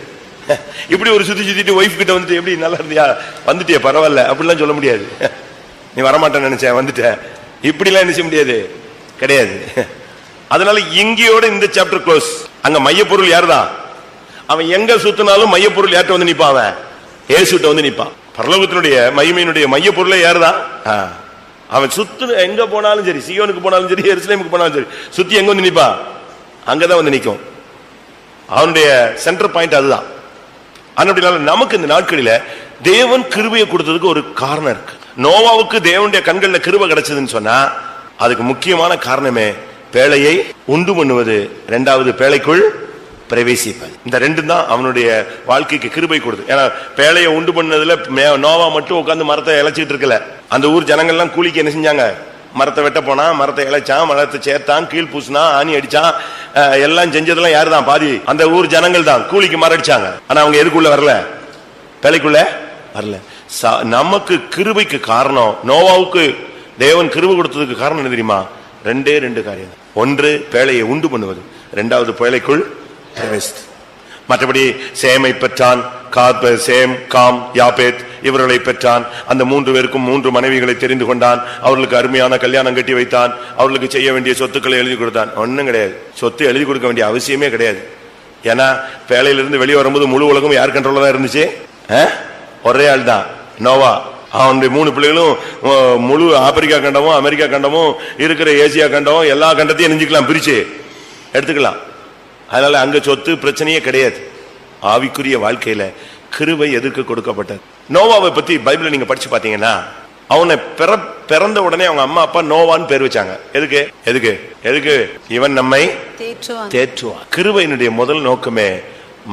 இப்படி ஒரு சுத்திட்டு ஒய்ஃப் கிட்ட வந்துட்டு எப்படி நல்லா இருந்தியா, வந்துட்டியா, பரவாயில்ல அப்படிலாம் சொல்ல முடியாது. நீ வரமாட்டேன்னு நினைச்சேன், வந்துட்ட, இப்படிலாம் நினைச்ச முடியாது, கிடையாது. அதனால இங்கேயோட இந்த சாப்டர் க்ளோஸ். அங்க மையப்பொருள் யாருதான்? அவன் எங்க சுத்தினாலும் மையப்பொருள் யார்கிட்ட வந்து நிப்பான்? அவன் ஏசுட்ட வந்து நிப்பான். பரலோகத்தினுடைய மகிமையினுடைய மையப்பொருளை யாருதான்? அவன் சுத்து எங்க போனாலும் சரி, சியோனுக்கு போனாலும் சரி, எருசலேமுக்கு போனாலும் சரி, சுத்தி எங்க வந்து நிப்பான்? அங்கதான் வந்து நிற்கும். அவனுடைய சென்டர் பாயிண்ட் அதுதான். அதனால நமக்கு இந்த நாட்களில தேவன் கிருபையை கொடுத்ததுக்கு ஒரு காரணம் இருக்கு. நோவாவுக்கு தேவனுடைய கண்கள்ல கிருபை கிடைச்சதுன்னு சொன்னா அதுக்கு முக்கியமான காரணமே பேழையை உண்டு பண்ணுவது, 2வது பேழைக்குள் பிரவேசிப்பது. இந்த 2 தான் அவனுடைய வாழ்க்கைக்கு கிருபை கொடுத்து. ஏன்னா பேழையை உண்டு பண்ணதுல நோவா மட்டும் உட்கார்ந்து மரத்தை இழைச்சிட்டு இருக்கல. அந்த ஊர் ஜனங்கள்லாம் கூலிக்கு என்ன செஞ்சாங்க? மரத்தை வெட்ட போனா, மரத்தை இழைச்சான், மரத்தை சேர்த்தான், கீழ் பூசினா, ஆணி அடிச்சான், எல்லாம் செஞ்சதெல்லாம் யாரு தான்? பாதி அந்த ஊர் ஜனங்கள் தான் கூலிக்கு மரம் அடிச்சாங்க. ஆனா அவங்க எதுக்குள்ள வரல? பேழைக்குள்ள வரல. நமக்கு கிருபைக்கு காரணம், நோவாவுக்கு தேவன் கிருபை கொடுத்ததுக்கு காரணம் என்ன தெரியுமா? 2 காரியம். 1 பேழையை உண்டு பண்ணுவது, 2வது பேழைக்குள் பிரவேசித்து. மற்றபடி சேமை பெற்றான், சேம், காம், யாபேத் இவர்களை பெற்றான். அந்த 3 பேருக்கும் 3 மனைவிகளை தெரிந்து கொண்டான். அவர்களுக்கு அருமையான கல்யாணம் கட்டி வைத்தான். அவர்களுக்கு செய்ய வேண்டிய சொத்துக்களை எழுதி கொடுத்தான். ஒன்னும் கிடையாது, சொத்து எழுதி கொடுக்க வேண்டிய அவசியமே கிடையாது. ஏன்னா பேழையிலிருந்து வெளியே வரும்போது முழு உலகம் யார் கண்ட்ரோல்ல தான் இருந்துச்சு? ஒரே ஆள் தான், நோவா. அவனுடைய 3 பிள்ளைகளும் முழு ஆப்பிரிக்கா கண்டமும் அமெரிக்கா கண்டமும் இருக்கிற ஏசியா கண்டமும் எல்லா கண்டத்தையும் நெஞ்சுக்கலாம், பிரிச்சு எடுத்துக்கலாம். அதனால அங்க சொத்து பிரச்சனையே கிடையாது. ஆவிக்குரிய வாழ்க்கையில கிருபை எதற்கு கொடுக்கப்பட்டது? நோவாவை பத்தி பைபிளை நீங்க படிச்சு பாத்தீங்கன்னா, அவனை பிறந்த உடனே அவங்க அம்மா அப்பா நோவான்னு பேர் வச்சாங்க. எதுக்கு? இவன் நம்மை தேற்றுவான். கிருபையினுடைய முதல் நோக்கமே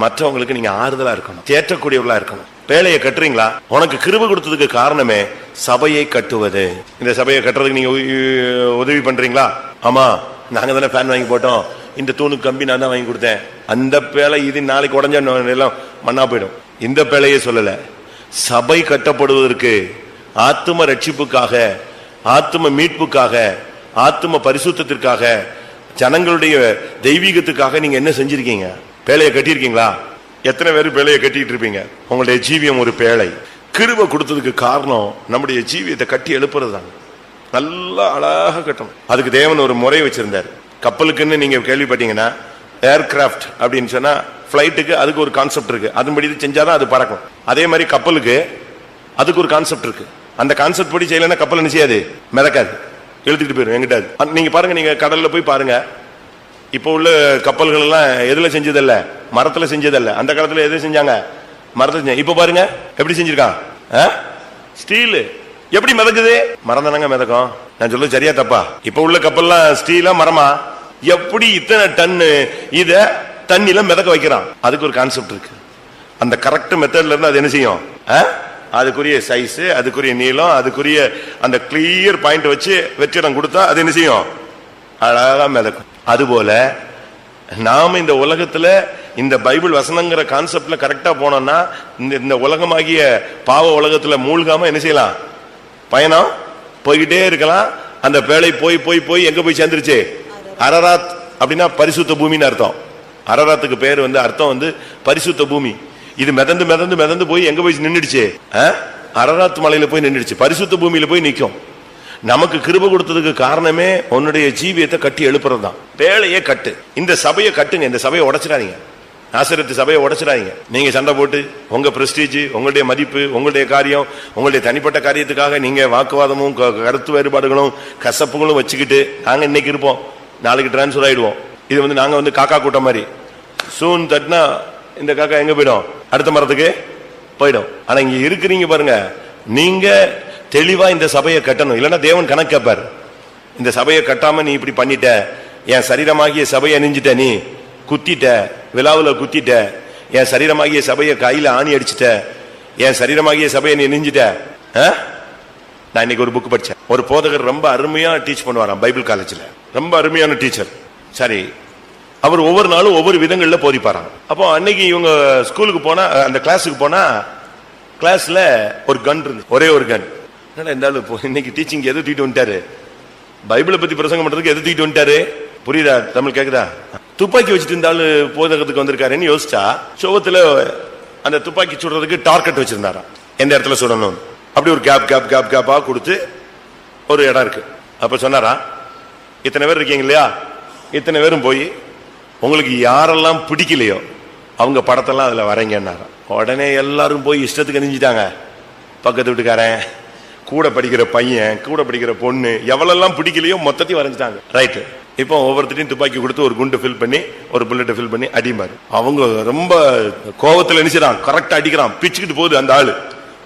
மற்றவங்களுக்கு நீங்க ஆறுதலா இருக்கணும், தேற்றக்கூடியவர்களா இருக்கணும். பேழையை கட்டுறீங்களா? உனக்கு கிருபை கொடுத்ததுக்கு காரணமே சபையை கட்டுவது. இந்த சபையை கட்டுறதுக்கு நீங்க உதவி பண்றீங்களா? ஆமா, நாங்க தானே ஃபேன் வாங்கி போட்டோம், இந்த தூணுக்கு கம்பி நான் தான் வாங்கி கொடுத்தேன். அந்த பேழை இது நாளைக்கு உடஞ்சா எல்லாம் மண்ணா போயிடும். இந்த பேழையே சொல்லல. சபை கட்டப்படுவதற்கு, ஆத்தும ரட்சிப்புக்காக, ஆத்தும மீட்புக்காக, ஆத்தும பரிசுத்தத்திற்காக, ஜனங்களுடைய தெய்வீகத்துக்காக நீங்க என்ன செஞ்சிருக்கீங்க? பேழையை கட்டியிருக்கீங்களா? எத்தனை பேர் பேழையை கட்டிட்டு இருப்பீங்க? உங்களுடைய ஜீவியம் ஒரு பேழை. கிருபை கொடுத்ததுக்கு காரணம் நம்முடைய ஜீவியத்தை கட்டி எழுப்புறது தான். நல்லா அழகாக கட்டணும். அதுக்கு தேவன் ஒரு முறை வச்சிருந்தார். கப்பலுக்குன்னு நீங்க கேள்விப்பட்டீங்கன்னா, ஏர்கிராஃப்ட் அப்படின்னு சொன்னா பிளைட்டுக்கு அதுக்கு ஒரு கான்செப்ட் இருக்கு. அதன்படி செஞ்சாதான் அது பறக்கும். அதே மாதிரி கப்பலுக்கு அதுக்கு ஒரு கான்செப்ட் இருக்கு. அந்த கான்செப்ட் படி செய்யலன்னா கப்பல் என்ன செய்யாது? மிதக்காது, எழுதிட்டு போயிடும் எங்கிட்டாது. நீங்க பாருங்க, நீங்க கடல்ல போய் பாருங்க. இப்போ உள்ள கப்பல்கள் எல்லாம் எதுல செஞ்சதல்ல? மரத்துல செஞ்சதல்ல. அந்த காலத்துல எது செஞ்சாங்க? மரத்துல. இப்ப பாருங்க எப்படி செஞ்சிருக்கான்? ஸ்டீல். எப்படி மிதக்குது? மரம் தானங்க மிதக்கும். நான் சொல்ல சரியா தப்பா? இப்ப உள்ள கப்பல்லாம் ஸ்டீலா மரமா? எப்படி இத்தனை டன்னு இத தண்ணில மிதக்க வைக்கிறான்? அதுக்கு ஒரு கான்செப்ட் இருக்கு. அந்த கரெக்ட் மெத்தட்ல இருந்து அது என்ன செய்யும்? அதுக்குரிய சைஸ், அதுக்குரிய நீளம், அதுக்குரிய அந்த கிளியர் பாயிண்ட் வச்சு வெற்றிடம் கொடுத்தா அது என்ன செய்யும்? அழகா மிதக்கும். அதுபோல நாம இந்த உலகத்துல இந்த பைபிள் வசனங்கிற கான்செப்ட்ல கரெக்டா போனோம்னா இந்த உலகமாகிய பாவ உலகத்துல மூழ்காம என்ன செய்யலாம்? பயணம் போய்கிட்டே இருக்கலாம். அந்த பேழை போய் போய் போய் எங்க போய் சேர்ந்துருச்சு? அரராத் அப்படின்னா பரிசுத்த பூமின்னு அர்த்தம். அரராத்துக்கு பேர் அர்த்தம் பரிசுத்த பூமி. இது மிதந்து மிதந்து மிதந்து போய் எங்க போய் நின்றுடுச்சு? அரராத் மலையில போய் நின்றுடுச்சு, பரிசுத்த பூமியில போய் நிக்கும். நமக்கு கிருபை கொடுத்ததுக்கு காரணமே உன்னுடைய ஜீவியத்தை கட்டி எழுப்புறது தான். பேழையே கட்டு, இந்த சபையை கட்டுங்க. இந்த சபையை உடைச்சிடாதீங்க, நாசரேத்து சபையை உடைச்சிடாதீங்க. நீங்க சண்டை போட்டு உங்க பிரஸ்டீஜ், உங்களுடைய மதிப்பு, உங்களுடைய காரியம், உங்களுடைய தனிப்பட்ட காரியத்துக்காக நீங்க வாக்குவாதமும் கருத்து வேறுபாடுகளும் கசப்புகளும் வச்சுக்கிட்டு நாங்க இன்னைக்கு இருப்போம், நாளைக்கு டிரான்ஸ்பர் ஆயிடுவோம். இது நாங்க காக்கா கூட்டம் மாதிரி. சூன் தட்டினா இந்த காக்கா எங்க போயிடும்? அடுத்த மரத்துக்கு போயிடும். ஆனா இங்க இருக்கிறீங்க பாருங்க, நீங்க தெளிவா இந்த சபையை கட்டணும். இல்லைன்னா தேவன் கணக்கு கேட்பார். இந்த சபையை கட்டாம நீ இப்படி பண்ணிட்ட, என் சரீரமாகிய சபையை அணிஞ்சிட்ட, நீ குத்திட்ட, விழாவில் குத்திட்ட, என் சரீரமாகிய சபையை கையில ஆணி அடிச்சுட்ட, என் சரீரமாகிய சபையை நீ நெஞ்சிட்ட. நான் இன்னைக்கு ஒரு புக் படிச்சேன். ஒரு போதகர் ரொம்ப அருமையா டீச் பண்ணுவாராம் பைபிள் காலேஜ்ல. ரொம்ப அருமையான டீச்சர். சரி, அவர் ஒவ்வொரு நாளும் ஒவ்வொரு விதங்கள்ல போதிப்பாராம். அப்போ அன்னைக்கு இவங்க ஸ்கூலுக்கு போனா, அந்த கிளாஸுக்கு போனா, கிளாஸ்ல ஒரு கன் இருந்து, ஒரே ஒரு கன். இருந்தாலும் இன்னைக்கு டீச்சிங் எது தூக்கிட்டு வந்துட்டாரு? பைபிளை பத்தி பிரசங்கம் பண்றதுக்கு எது தூக்கிட்டு வந்துட்டாரு? புரியுதா? தமிழ் கேக்குதா? துப்பாக்கி வச்சுட்டு இருந்தாலும் போதகத்துக்கு வந்திருக்காருன்னு யோசிச்சா, சோகத்துல அந்த துப்பாக்கி சுடுறதுக்கு டார்கெட் வச்சிருந்தாராம். எந்த இடத்துல சுடணும் அப்படி ஒரு கேப் கேப் கேப் கேப்பா கொடுத்து ஒரு இடம் இருக்கு. அப்ப சொன்னாரா, இத்தனை பேர் இருக்கீங்க இல்லையா, இத்தனை பேரும் போய் உங்களுக்கு யாரெல்லாம் பிடிக்கலையோ அவங்க படத்தெல்லாம் அதுல வரைங்கன்னாரா. உடனே எல்லாரும் போய் இஷ்டத்துக்கு அணிஞ்சிட்டாங்க. பக்கத்து வீட்டுக்காரன், கூட படிக்கிற பையன், கூட படிக்கிற பொண்ணு, எவ்வளெல்லாம் பிடிக்கலையோ மொத்தத்தையும் வரைஞ்சிட்டாங்க. ரைட்டு. இப்போ ஒவ்வொருத்தையும் துப்பாக்கி கொடுத்து ஒரு குண்டு ஃபில் பண்ணி, ஒரு புல்லட்டை ஃபில் பண்ணி அடிமாரு. அவங்க ரொம்ப கோவத்தில் நினைச்சிடான், கரெக்டா அடிக்கிறான், பிச்சுக்கிட்டு போகுது அந்த ஆளு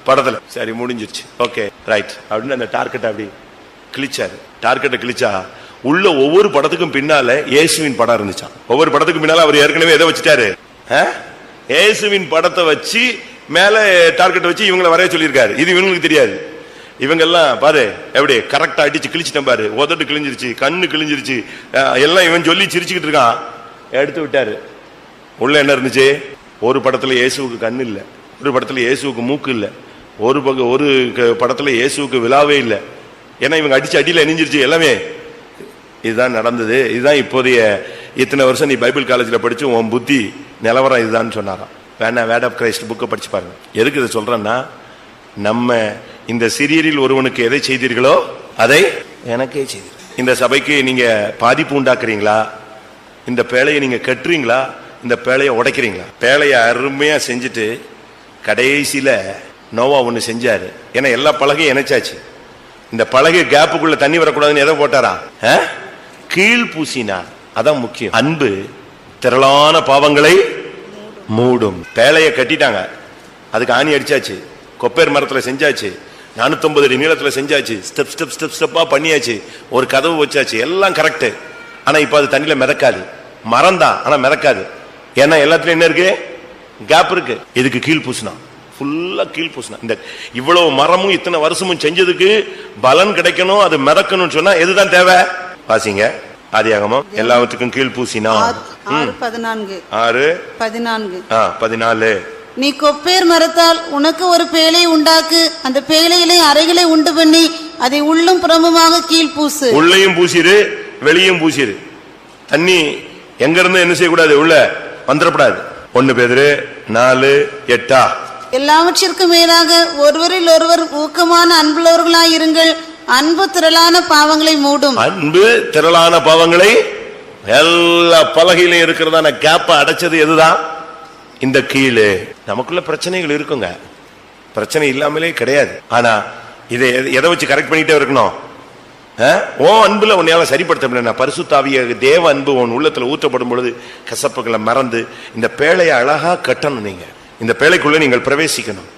படத்துல. சரி, முடிஞ்சிருச்சு, ஓகே ரைட் அப்படின்னு அந்த டார்கெட் அப்படி கிழிச்சாரு. டார்கெட்டை கிழிச்சா உள்ள ஒவ்வொரு படத்துக்கும் பின்னால இயேசுவின் படம் இருந்துச்சான். ஒவ்வொரு படத்துக்கும் பின்னால அவர் ஏற்கனவே எதை வச்சுட்டாரு? இயேசுவின் படத்தை வச்சு மேல டார்கெட் வச்சு இவங்களை வரைய சொல்லியிருக்காரு. இது இவங்களுக்கு தெரியாது. இவங்க எல்லாம் பாரு எப்படி கரெக்டா அடிச்சு கிழிச்சிட்டேன் பாரு, உதட்டு கிழிஞ்சிருச்சு, கண்ணு கிழிஞ்சிருச்சு, எல்லாம் இவன் சொல்லி சிரிச்சுக்கிட்டு இருக்கான். எடுத்து விட்டாரு. உள்ள என்ன இருந்துச்சு? ஒரு படத்துல இயேசுவுக்கு கண்ணு இல்ல, ஒரு படத்துல இயேசுவுக்கு மூக்கு இல்ல, ஒரு படத்துல இயேசுவுக்கு விழாவே இல்லை. ஏன்னா இவங்க அடிச்சு அடியில எணிஞ்சிருச்சு எல்லாமே. இதுதான் நடந்தது. இதுதான் இப்போதைய இத்தனை வருஷம் நீ பைபிள் காலேஜ்ல படிச்சு உன் புத்தி நிலவரம் இதுதான் சொன்னாராம். வேணா வேர்ட் ஆஃப் கிரைஸ்ட் புக்கை படிச்சு பாருங்க. எதுக்கு இதை சொல்றேன்னா, நம்ம இந்த சிறியரில் ஒருவனுக்கு எதை செய்தீர்களோ அதை எனக்கே செய்தீர்கள். இந்த சபைக்கு நீங்க பாதிப்பு உண்டாக்குறீங்களா? இந்த பேழையை நீங்க கட்டுறீங்களா? இந்த பேழையை உடைக்கிறீங்களா? பேழையை அருமையா செஞ்சுட்டு கடைசியில நோவா ஒண்ணு செஞ்சாரு. ஏன்னா எல்லா பலகையும் இணைச்சாச்சு. இந்த பலகை கேப்புக்குள்ள தண்ணி வரக்கூடாதுன்னு எதை போட்டாரா? கீழ் பூசினார். அதான் முக்கியம். அன்பு திரளான பாவங்களை மூடும். பேழையை கட்டிட்டாங்க, அதுக்கு ஆணி அடிச்சாச்சு, கொப்பேர் மரத்துல செஞ்சாச்சு, 450 அடி நீளத்துல செஞ்சாச்சு, ஸ்டெப் ஸ்டெப் ஸ்டெப் ஸ்டெப்பா பண்ணியாச்சு, ஒரு கதவு வச்சாச்சு, எல்லாம் கரெக்ட். ஆனா இப்ப அது தண்ணியில மிதக்காது. மரம் தான், ஆனா மிதக்காது. ஏன்னா எல்லாத்துலயும் என்ன இருக்கு? கேப் இருக்கு. இதுக்கு கீழ் பூசினா, ஃபுல்லா கீழ் பூசினா. இந்த இவ்வளவு மரமும் இத்தனை வருஷமும் செஞ்சதுக்கு பலன் கிடைக்கணும், அது மிதக்கணும்னு சொன்னா எதுதான் தேவை? வாசிங்க ஆதியாகமம். எல்லாவற்றுக்கும் கீழ் பூசினா 6:14. நீ கொப்பேர் மரத்தால் உனக்கு ஒரு பேழை உண்டாக்கு, அந்த பேழையிலே அறைகளை உண்டு பண்ணி அதை உள்ளும் புறமுமாக கீழ் பூசு. உள்ளையும் பூசிரு, வெளியும் பூசிரு. தண்ணி எங்க இருந்து என்ன செய்யக்கூடாது? உள்ள வந்துடக்கூடாது. 1 பேதுரு 4:8. எல்லாவற்றிற்கும் மேலாக ஒருவரில் ஒருவர் ஊக்கமான அன்புள்ளவர்களாயிருங்கள், அன்பு திரளான பாவங்களை மூடும். அன்பு திரளான பாவங்களை, எல்லா பலகையிலும் இருக்கிறதான கேப்ப அடைச்சது எதுதான்? இந்த கீழே. நமக்குள்ள பிரச்சனைகள் இருக்குங்க, பிரச்சனை இல்லாமலே கிடையாது. ஆனா இதை எதை வச்சு கரெக்ட் பண்ணிட்டே இருக்கணும்? ஓ அன்புல உன்னையால சரிப்படுத்த முடியல. பரிசுத்தாவிய தேவ அன்பு உன் உள்ளத்துல ஊற்றப்படும் பொழுது கசப்புகளை மறந்து இந்த பேழையை அழகா கட்டணும். நீங்க இந்த பேழைக்குள்ள நீங்கள் பிரவேசிக்கணும்.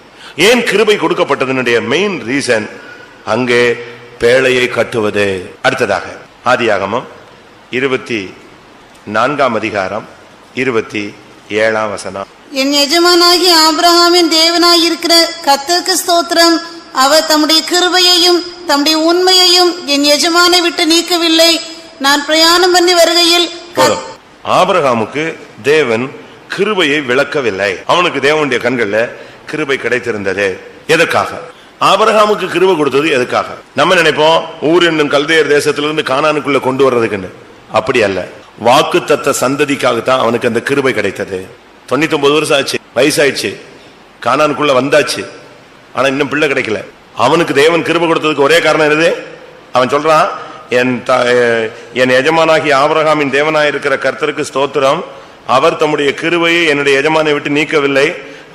ஏன் கிருபை கொடுக்கப்பட்டதனுடைய மெயின் ரீசன் அங்கே பேழையை கட்டுவது. அடுத்ததாக ஆதியாகமம் 24 அதிகாரம் 7ஆம் வசனம். என் எஜமானாகிய ஆபிரகாமின் தேவனாயிருக்கிற கர்த்தருக்கு ஸ்தோத்திரம். அவர் தம்முடைய கிருபையையும் தம்முடைய உண்மையையும் என் எஜமானை விட்டு நீக்கவில்லை. நான் பிரயாணம் பண்ணி வருகையில் போதும். ஆபிரகாமுக்கு தேவன் கிருபையை விளக்கவில்லை. அவனுக்கு தேவனுடைய கண்கள்ல கிருபை கிடைத்திருந்தது. எதற்காக ஆபிரகாமுக்கு கிருபை கொடுத்தது? எதுக்காக? நம்ம நினைப்போம் ஊர் என்னும் கல்தேயர் தேசத்திலிருந்து கானானுக்குள்ள கொண்டு வர்றதுக்குன்னு. அப்படி அல்ல. வாக்குத்தத்த சந்ததிக்காகத்தான் அவனுக்கு அந்த கிருபை கிடைத்தது. 99 வருஷம் ஆச்சு, வயசாயிடுச்சு, கானானுக்குள்ள வந்தாச்சு, ஆனா இன்னும் பிள்ளை கிடைக்கல. அவனுக்கு தேவன் கிருபை கொடுத்ததுக்கு ஒரே காரணம் என்னது? அவன் சொல்றான், என் எஜமானாகிய ஆபிரகாமின் தேவனாயிருக்கிற கர்த்தருக்கு ஸ்தோத்திரம். அவர் தம்முடைய கிருபையை என்னுடைய எஜமானை விட்டு நீக்கவில்லை.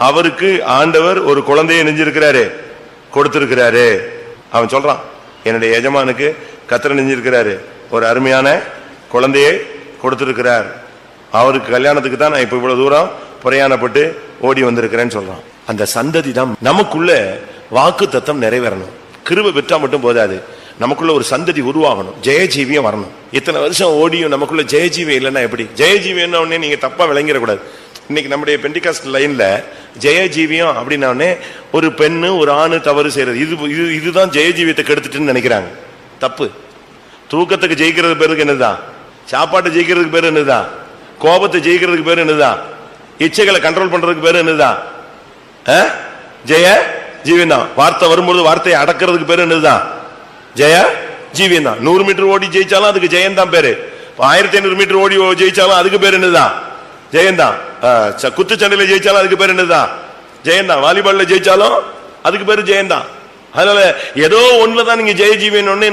அவருக்கு ஆண்டவர் ஒரு குழந்தையை நெஞ்சிருக்கிறாரு, கொடுத்திருக்கிறாரு. அவன் சொல்றான், என்னுடைய எஜமானுக்கு கர்த்தர் நெஞ்சிருக்கிறாரு, ஒரு அருமையான குழந்தையை கொடுத்திருக்கிறார். அவருக்கு கல்யாணத்துக்கு தான் நான் இப்ப இவ்வளவு தூரம் பிரயாணப்பட்டு ஓடி வந்திருக்கிறேன்னு சொல்றான். அந்த சந்ததி தான் நமக்குள்ள வாக்கு தத்தம் நிறைவேறணும். கிருபை பெற்றா மட்டும் போதாது, நமக்குள்ள ஒரு சந்ததி உருவாகணும், ஜெயஜீவியம் வரணும். இத்தனை வருஷம் ஓடியும் நமக்குள்ள ஜெயஜீவியம் இல்லைன்னா எப்படி? ஜெயஜீவியம் உடனே நீங்க தப்பா விளங்கிடக்கூடாது. இன்னைக்கு நம்முடைய பெண்டிகாஸ்ட் லைன்ல ஜெயஜீவியம் அப்படின்னா ஒரு பெண்ணு ஒரு ஆணு தவறு செய்யறது, இதுதான் ஜெயஜீவியத்தை கெடுத்துட்டுன்னு நினைக்கிறாங்க. தப்பு. தூக்கத்துக்கு ஜெயிக்கிறது பேருக்கு என்னதுதான்? சாப்பாட்டை ஜெயிக்கிறதுக்கு பேரு என்னதுதான்? கோபத்தை ஜெயிக்கிறதுக்கு பேரு என்னதுதான்? இச்சைகளை கண்ட்ரோல் பண்றதுக்கு பேரு என்னதுதான்? ஜெய ஜீவியம் தான். வார்த்தை வரும்போது வார்த்தையை அடக்கிறதுக்கு பேரு என்னதுதான்? ஜெய ஜீவியம் தான். 100 மீட்டர் ஓடி ஜெயிச்சாலும் அதுக்கு ஜெயம் தான் பேரு. 1500 மீட்டர் ஓடி ஜெயிச்சாலும் அதுக்கு பேரு என்னதுதான்? ஜெயந்தான். குத்துச்சண்டையில ஜெயிச்சாலும் அதுக்கு பேரு என்னதுதான்? ஜெயந்தான். வாலிபால்ல ஜெயிச்சாலும் அதுக்கு பேரு ஜெயந்தான். அதனால ஏதோ ஒண்ணுலதான் நீங்க ஜெயஜீவியன் ஒண்ணு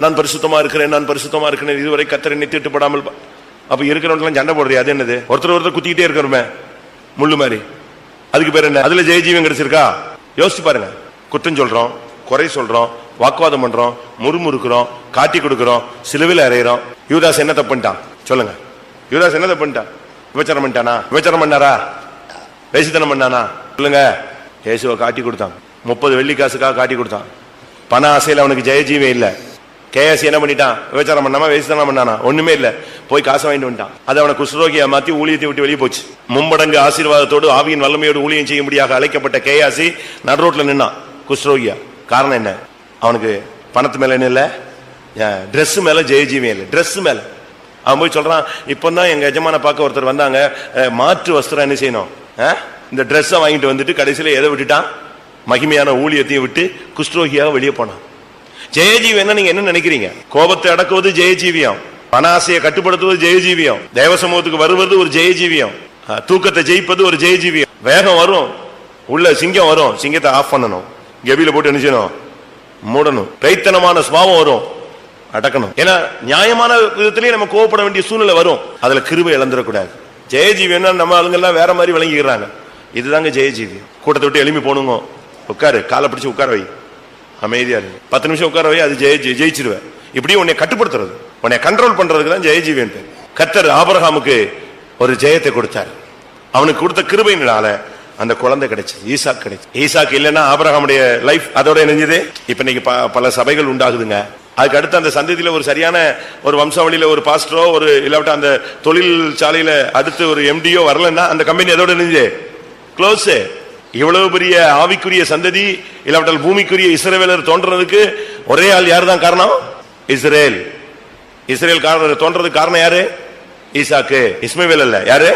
நான் பரிசுத்தமா இருக்கிறேன், நான் பரிசுத்தமா இருக்கிறேன், இதுவரை கர்த்தரை நித்திட்டுப்படாமல். அப்ப இருக்கிறவங்க சண்டை போடுறியா? அது என்னது? ஒருத்தர் குத்திக்கிட்டே இருக்கிறோமே முள்ளு மாதிரி, அதுக்கு பேர் என்ன? அதுல ஜெயஜீவன் கிடைச்சிருக்கா? யோசிச்சு பாருங்க. குற்றம் சொல்றோம், குறை சொல்றோம், வாக்குவாதம் பண்றோம், முறுமுறுக்கிறோம், காட்டி கொடுக்கிறோம், சிலுவையில் அறையிறோம். யூதாஸ் என்ன தப்பு பண்ணிட்டான் சொல்லுங்க? யூதாஸ் என்ன தப்பு பண்ணிட்டான்? விபச்சாரம் பண்ணிட்டானா? விபச்சாரம் பண்ணாரா? வேசித்தனம் பண்ணானா? சொல்லுங்க. இயேசுவை காட்டி கொடுத்தான், 30 வெள்ளி காசுக்காக காட்டி கொடுத்தான். பண ஆசையில் அவனுக்கு ஜெயஜீவே இல்லை. கேஎஸ் என்ன பண்ணிட்டான்? விபச்சாரம் பண்ணாமா? வேசித்தனம் பண்ணானா? ஒண்ணுமே இல்ல. போய் காசை வாங்கிட்டு வந்துட்டான். அது அவனை குஷ்ரோகியா மாத்தி ஊழியத்தை விட்டு வெளியே போச்சு. மும்மடங்கு ஆசீர்வாதத்தோடு ஆவியின் வல்லமையோடு ஊழியம் செய்யும்படியாக அழைக்கப்பட்ட கேயாசி நடுரோட்ல நின்னான், குஷ்ரோகியா. காரணம் என்ன? அவனுக்கு பணத்து மேல என்ன இல்ல, ட்ரெஸ் மேல ஜெயஜீவியம் இல்லை. ட்ரெஸ் மேல அவன் போய் சொல்றான், இப்பதான் எங்க எஜமான பார்க்க ஒருத்தர் வந்தாங்க, மாற்று வஸ்திரம் என்ன செய்யணும், இந்த ட்ரெஸ்ஸை வாங்கிட்டு வந்துட்டு கடைசியில எதை விட்டுட்டான்? மகிமையான ஊழியத்தையும் விட்டு குஷ்ரோகியாக வெளியே போனான். ஜெயஜீவியம் நீங்க என்ன நினைக்கிறீங்க? கோபத்தை அடக்குவது ஜெயஜீவியம், பணாசையை கட்டுப்படுத்துவது ஜெயஜீவியம், தேவ சமூகத்துக்கு வருவது ஒரு ஜெயஜீவியம், தூக்கத்தை ஜெயிப்பது ஒரு ஜெயஜீவியம். வேகம் வரும், உள்ள சிங்கம் வரும், சிங்கத்தை ஆஃப் பண்ணணும், கெபியில போட்டு என்ன செய்யணும்? மூடணும். கைத்தனமான சுபாவம் வரும், அடக்கணும். ஏன்னா நியாயமான விதத்திலேயே நம்ம கோவப்பட வேண்டிய சூழ்நிலை வரும். அதுல கிருபை இழந்துடக்கூடாது. ஜெயஜீவியம் நம்ம ஆளுங்கெல்லாம் வேற மாதிரி விளங்கிக்கிறாங்க. இதுதாங்க ஜெயஜீவியம். கூட்டத்தை விட்டு எழுப்பி போனுங்க, உட்காரு, காலை பிடிச்சு உட்கார வை, அமைதியா இருக்கு, 10 நிமிஷம் உட்கார வை, அது ஜெயிச்சிருவேன். இப்படி உன்னை கட்டுப்படுத்துறது, உன்னை கண்ட்ரோல் பண்றதுக்கு தான் ஜெயஜீவியன். கர்த்தர் ஆபிரகாமுக்கு ஒரு ஜெயத்தை கொடுத்தார். அவனுக்கு கொடுத்த கிருபையினால அந்த குழந்தை கிடைச்சது, ஈசாக் கிடைச்சது. ஈசாக் இல்லைன்னா ஆபிரகாமுடைய லைஃப் அதோட இணைஞ்சது. இப்ப இன்னைக்கு பல சபைகள் உண்டாகுதுங்க. அதுக்கு அடுத்து அந்த சந்ததியில ஒரு சரியான ஒரு வம்சாவளியில ஒரு பாஸ்டரோ ஒரு இல்லாவிட்ட அந்த தொழில் சாலையில அடுத்து ஒரு எம்டியோ வரலன்னா அந்த கம்பெனி அதோட இணைஞ்சு க்ளோஸ். இவ்வளவு பெரிய ஆவிக்குரிய சந்ததி இல்லாவிட்டால் பூமிக்குரிய இஸ்ரவேலர் தோன்றதுக்கு ஒரே ஆள் யாரு தான் காரணம்? இஸ்ரேல். இஸ்ரேல் தோன்றதுக்கு காரணம் யாரு? ஈசாக்கு, இஸ்மவேல் அல்ல. யாரு?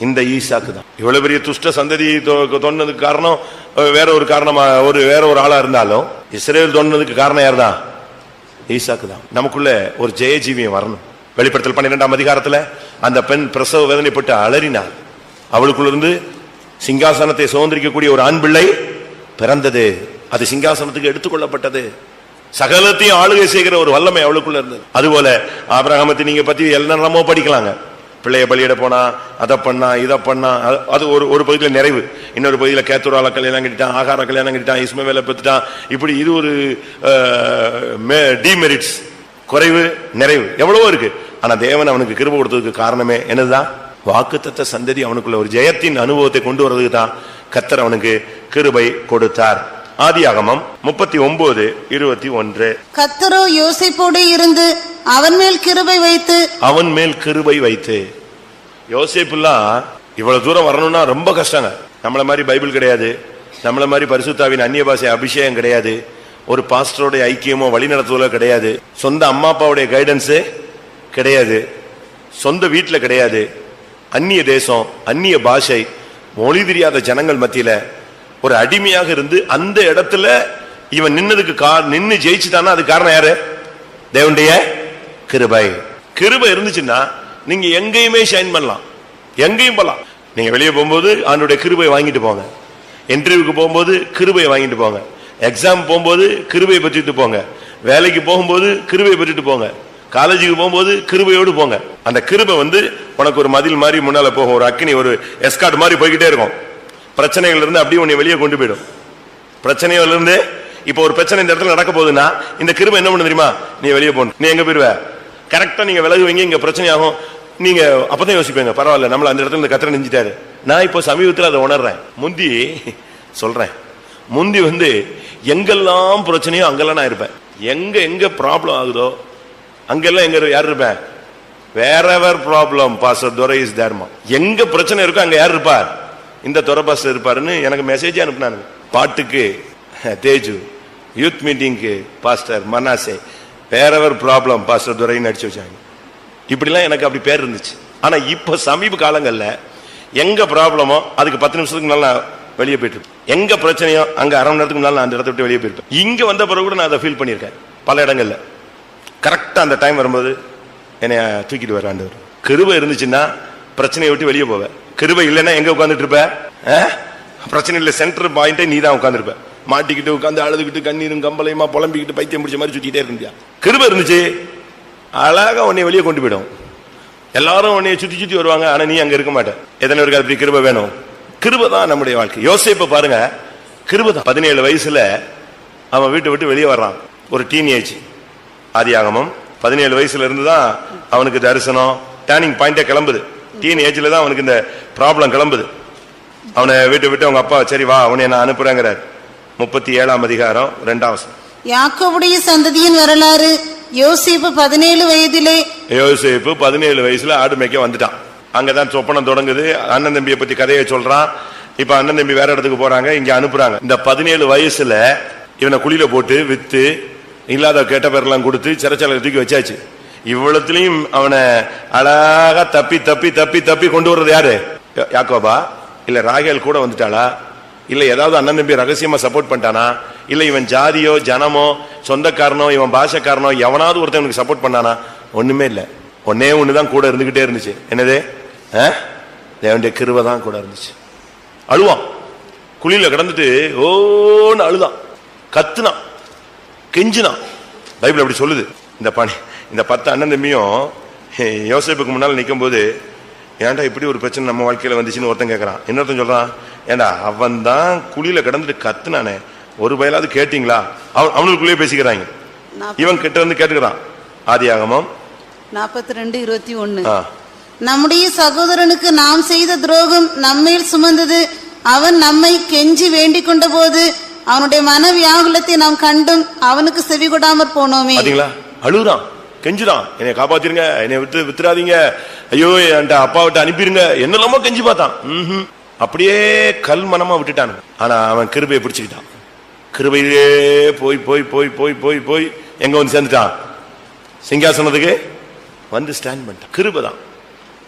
இந்த ஈசாக்கு தான். இவ்வளவு பெரிய துஷ்ட சந்ததி தோன்றதுக்கு காரணம் வேற ஒரு காரணமா வேற ஒரு ஆளா இருந்தாலும் இஸ்ரேல் தோன்றதுக்கு காரணம் யாரு தான்? ஈசாக்கு தான். நமக்குள்ள ஒரு ஜெயஜீவியம் வரணும். வெளிப்படுத்தல் 12ஆம் அதிகாரத்துல அந்த பெண் பிரசவ வேதனைப்பட்டு அலறினாள். அவளுக்குள்ள இருந்து சிங்காசனத்தை சுதந்திரிக்கக்கூடிய ஒரு ஆண் பிள்ளை பிறந்தது. அது சிங்காசனத்துக்கு எடுத்துக்கொள்ளப்பட்டது. சகலத்தையும் ஆளுகை செய்கிற ஒரு வல்லமை அவளுக்குள்ள இருந்தது. அதுபோல ஆபிரகாமத்தை நீங்க பத்தி என்னென்னமோ படிக்கலாங்க. பிள்ளைய பலியிட போனா, அதை பண்ணா, இதை பண்ணா, அது ஒரு பகுதியில் நிறைவு. இன்னொரு பகுதியில் கேத்துரால கல்யாணம் கட்டிட்டான், ஆகார கல்யாணம் கட்டிட்டான், இஸ்மவேலை பெற்றுட்டான். இப்படி இது ஒரு டிமெரிட்ஸ், குறைவு நிறைவு எவ்வளவோ இருக்கு. ஆனா தேவன் அவனுக்கு கிருபை கொடுத்ததுக்கு காரணமே என்னதுதான்? வாக்குத்தத்த சந்ததி அவனுக்குள்ள ஒரு ஜெயத்தின் அனுபவத்தை கொண்டு வரதுக்கு தான் கர்த்தர் அவனுக்கு கிருபை கொடுத்தார். ஆதியாகமம் 39:21. கர்த்தரோ யோசேப்போடு இருந்து அவன் மேல் கிருபை வைத்து யோசேப்புலாம் இவ்வளவு தூரம் வரணும்னா ரொம்ப கஷ்டங்க. நம்மள மாதிரி பைபிள் கிடையாது, நம்மள மாதிரி பரிசுத்தாவின் அந்நிய பாஷை அபிஷேகம் கிடையாது, ஒரு பாஸ்டரோட ஐக்கியமோ வழிநடத்துவதோ கிடையாது, சொந்த அம்மா அப்பாவுடைய கைடன்ஸு கிடையாது, சொந்த வீட்டுல கிடையாது, அந்நிய தேசம், அந்நிய பாஷை, மொழி தெரியாத ஜனங்கள் மத்தியில ஒரு அடிமையாக இருந்து அந்த இடத்துல இவன் நின்னதுக்கு நின்னு ஜெயிச்சுட்டானா அது காரணம் யாரு? தேவனுடைய கிருபை. கிருபை இருந்துச்சுன்னா நீங்க எங்கேயுமே ஷைன் பண்ணலாம், எங்கேயும் போலாம். நீங்க வெளியே போகும்போது ஆண்டோடைய கிருபை வாங்கிட்டு போங்க, இன்டர்வியூக்கு போகும்போது கிருபை வாங்கிட்டு போங்க, எக்ஸாம் போகும்போது கிருபை பெற்றுட்டு போங்க, வேலைக்கு போகும்போது கிருபை பெற்றுட்டு போங்க, காலேஜுக்கு போகும்போது கிருபையோடு போங்க. அந்த கிருபை உனக்கு ஒரு மதில் மாதிரி முன்னால போகும், ஒரு அக்கினி, ஒரு எஸ்கார்ட் மாதிரி போய்கிட்டே இருக்கும். பிரச்சனைகள் இருந்து அப்படியே உன்னை வெளியே கொண்டு போயிடும். பிரச்சனைகள் இருந்து இப்ப ஒரு பிரச்சனை இந்த இடத்துல நடக்க போகுதுன்னா இந்த கிருபை என்ன பண்ணு தெரியுமா? நீ வெளியே போகணும். நீ எங்க போயிருவ? கரெக்டா நீங்க விலகுவீங்க, இங்க பிரச்சனை ஆகும். நீங்க அப்பதான் யோசிப்பீங்க, பரவாயில்ல நம்மள அந்த இடத்துல இந்த கத்திர நெஞ்சிட்டாரு. நான் இப்போ சமீபத்தில் அதை உணர்றேன். முந்தி சொல்றேன், முந்தி எங்கெல்லாம் பிரச்சனையோ அங்கெல்லாம் நான் இருப்பேன். எங்க எங்க ப்ராப்ளம் ஆகுதோ அங்கெல்லாம் எங்க யார் இருப்பேன்? Wherever problem pastor Durai is தேர்மா. எங்க பிரச்சனை இருக்கோ அங்க யார் இருப்பார்? இந்த துரை பாஸ்டர் இருப்பாருன்னு எனக்கு மெசேஜ் அனுப்பினாங்க. பாட்டுக்கு தேஜு, யூத் மீட்டிங்க்கு pastor Manasseh, wherever problem pastor துரைன்னு அடிச்சு வச்சாங்க. இப்படிலாம் எனக்கு அப்படி பேர் இருந்துச்சு. ஆனா இப்ப சமீப காலங்கள்ல எங்க ப்ராப்ளமோ அதுக்கு 10 நிமிஷத்துக்கு முன்னால நான் வெளியே போயிட்டு, எங்க பிரச்சனையோ அங்க அரை மணி நேரத்துக்கு முன்னால நான் அந்த இடத்த விட்டு வெளியே போயிருப்பேன். இங்க வந்த பிறகு கூட நான் அதை ஃபீல் பண்ணியிருக்கேன் பல இடங்கள்ல. கரெக்டா அந்த டைம் வரும்போது என்னைய தூக்கிட்டு வர ஆண்டவர். கிருபை இருந்துச்சுன்னா பிரச்சனையை விட்டு வெளியே போவேன். கிருபை இல்லைன்னா எங்க உட்காந்துட்டு இருப்ப? பிரச்சனை இல்லை, சென்டர் பாயிண்டே நீ தான் உட்காந்துருப்ப. மாட்டிக்கிட்டு உட்காந்து அழுதுகிட்டு கண்ணீரும் கம்பளையுமா புலம்பிக்கிட்டு பைத்தியம் முடிச்ச மாதிரி சுத்திட்டே இருந்தியா. கிருபை இருந்துச்சு அழகா உன்னை வெளியே கொண்டு போயிடும். எல்லாரும் உன்னைய சுத்தி சுத்தி வருவாங்க, ஆனா நீ அங்க இருக்க மாட்டேன். எத்தனை பேருக்கு அப்படி கிருபை வேணும்? கிருபை தான் நம்முடைய வாழ்க்கை. யோசேப்பை பாருங்க, கிருபை தான். 17 வயசுல அவன் வீட்டை விட்டு வெளியே வர்றான். ஒரு டீனேஜ். ஆதியாகமம் 17 வயசுல இருந்து தான் அவனுக்கு தரிசனம், டேர்னிங் பாயிண்டே கிளம்புது. டீன் ஏஜ்ல தான் அவனுக்கு இந்த ப்ராப்ளம் கிளம்புது. அவனை வீட்டை விட்டு அவங்க அப்பா சரி வா அவனை நான் அனுப்புறேங்கிறார். 37ஆம் அதிகாரம் 2ஆம் வசனம். யாக்கோபுடைய சந்ததியின் வரலாறு. யோசேப்பு 17 வயதிலே, யோசேப்பு 17 வயசுல ஆடு மேய்க்க வந்துட்டான். அங்கதான் சொப்பனம் தொடங்குது. அண்ணன் தம்பியை பத்தி கதையை சொல்றான். இப்ப அண்ணன் தம்பி வேற இடத்துக்கு போறாங்க, இங்க அனுப்புறாங்க. இந்த 17 வயசுல இவனை குழியில போட்டு வித்து இல்லாத கேட்ட பேரெல்லாம் கொடுத்து சிறைச்சாலை தூக்கி வச்சாச்சு. இவ்வளவுலயும் அவனை அழகா தப்பி தப்பி தப்பி தப்பி கொண்டு வர்றது யாரு? யாக்கோபா? இல்ல ராகேல் கூட வந்துட்டாளா? இல்ல ஏதாவது அண்ணன் தம்பி ரகசியமா சப்போர்ட் பண்ணிட்டானா? இல்ல இவன் ஜாதியோ ஜனமோ சொந்தக்காரனோ இவன் பாஷக்காரனோ எவனாவது ஒருத்தவனுக்கு சப்போர்ட் பண்ணானா? ஒண்ணுமே இல்ல. ஒன்னே ஒண்ணுதான் கூட இருந்துகிட்டே இருந்துச்சு. என்னது? தேவனுடைய கிருபை தான் கூட இருந்துச்சு. அழுவான், குழியில கிடந்துட்டு ஓன்னு அழுதான், கத்துனான், கெஞ்சினான். பைபிள் அப்படி சொல்லுது. இந்த 10 அண்ணன் தம்பியும் யோசேப்புக்கு முன்னால் நிற்கும் போது, ஏன்டா இப்படி ஒரு பிரச்சனை நம்ம வாழ்க்கையில வந்துச்சுன்னு ஒருத்தன் கேட்கறான். இன்னொருத்தன் சொல்றான், ஏண்டா அவன் தான் குழியில கிடந்துட்டு கத்துனானே, ஒரு பயலாவது கேட்டீங்களா? அவனுக்குள்ளேயே பேசிக்கிறாங்க. இவன் கிட்ட வந்து கேட்டுக்கிறான். ஆதியாகமம் 42:21. நம்முடைய சகோதரனுக்கு நாம் செய்த துரோகம் நம்மேல் சுமந்தது. அவன் நம்மை கெஞ்சி வேண்டிக் கொண்ட போது அவனுடைய மன வியாகுலத்தை நாம் கண்டும் அவனுக்கு செவி கொடாமற் போனோமே. அழுறான், கெஞ்சுறான், என்னை காப்பாத்திருங்க, என்னை வித்துறாதீங்க, ஐயோ என் அப்பா விட்டு அனுப்பிடுங்க, என்னெல்லாமோ கெஞ்சி பார்த்தான். அப்படியே கல் மனமா விட்டுட்டான். ஆனா அவன் கிருபையை பிடிச்சுக்கிட்டான். கிருபையிலே போய் போய் போய் போய் போய் போய் எங்க வந்து சேர்ந்துட்டான்? சிங்காசனத்துக்கு வந்து ஸ்டாண்ட் பண்ணிட்டான். கிருபை தான்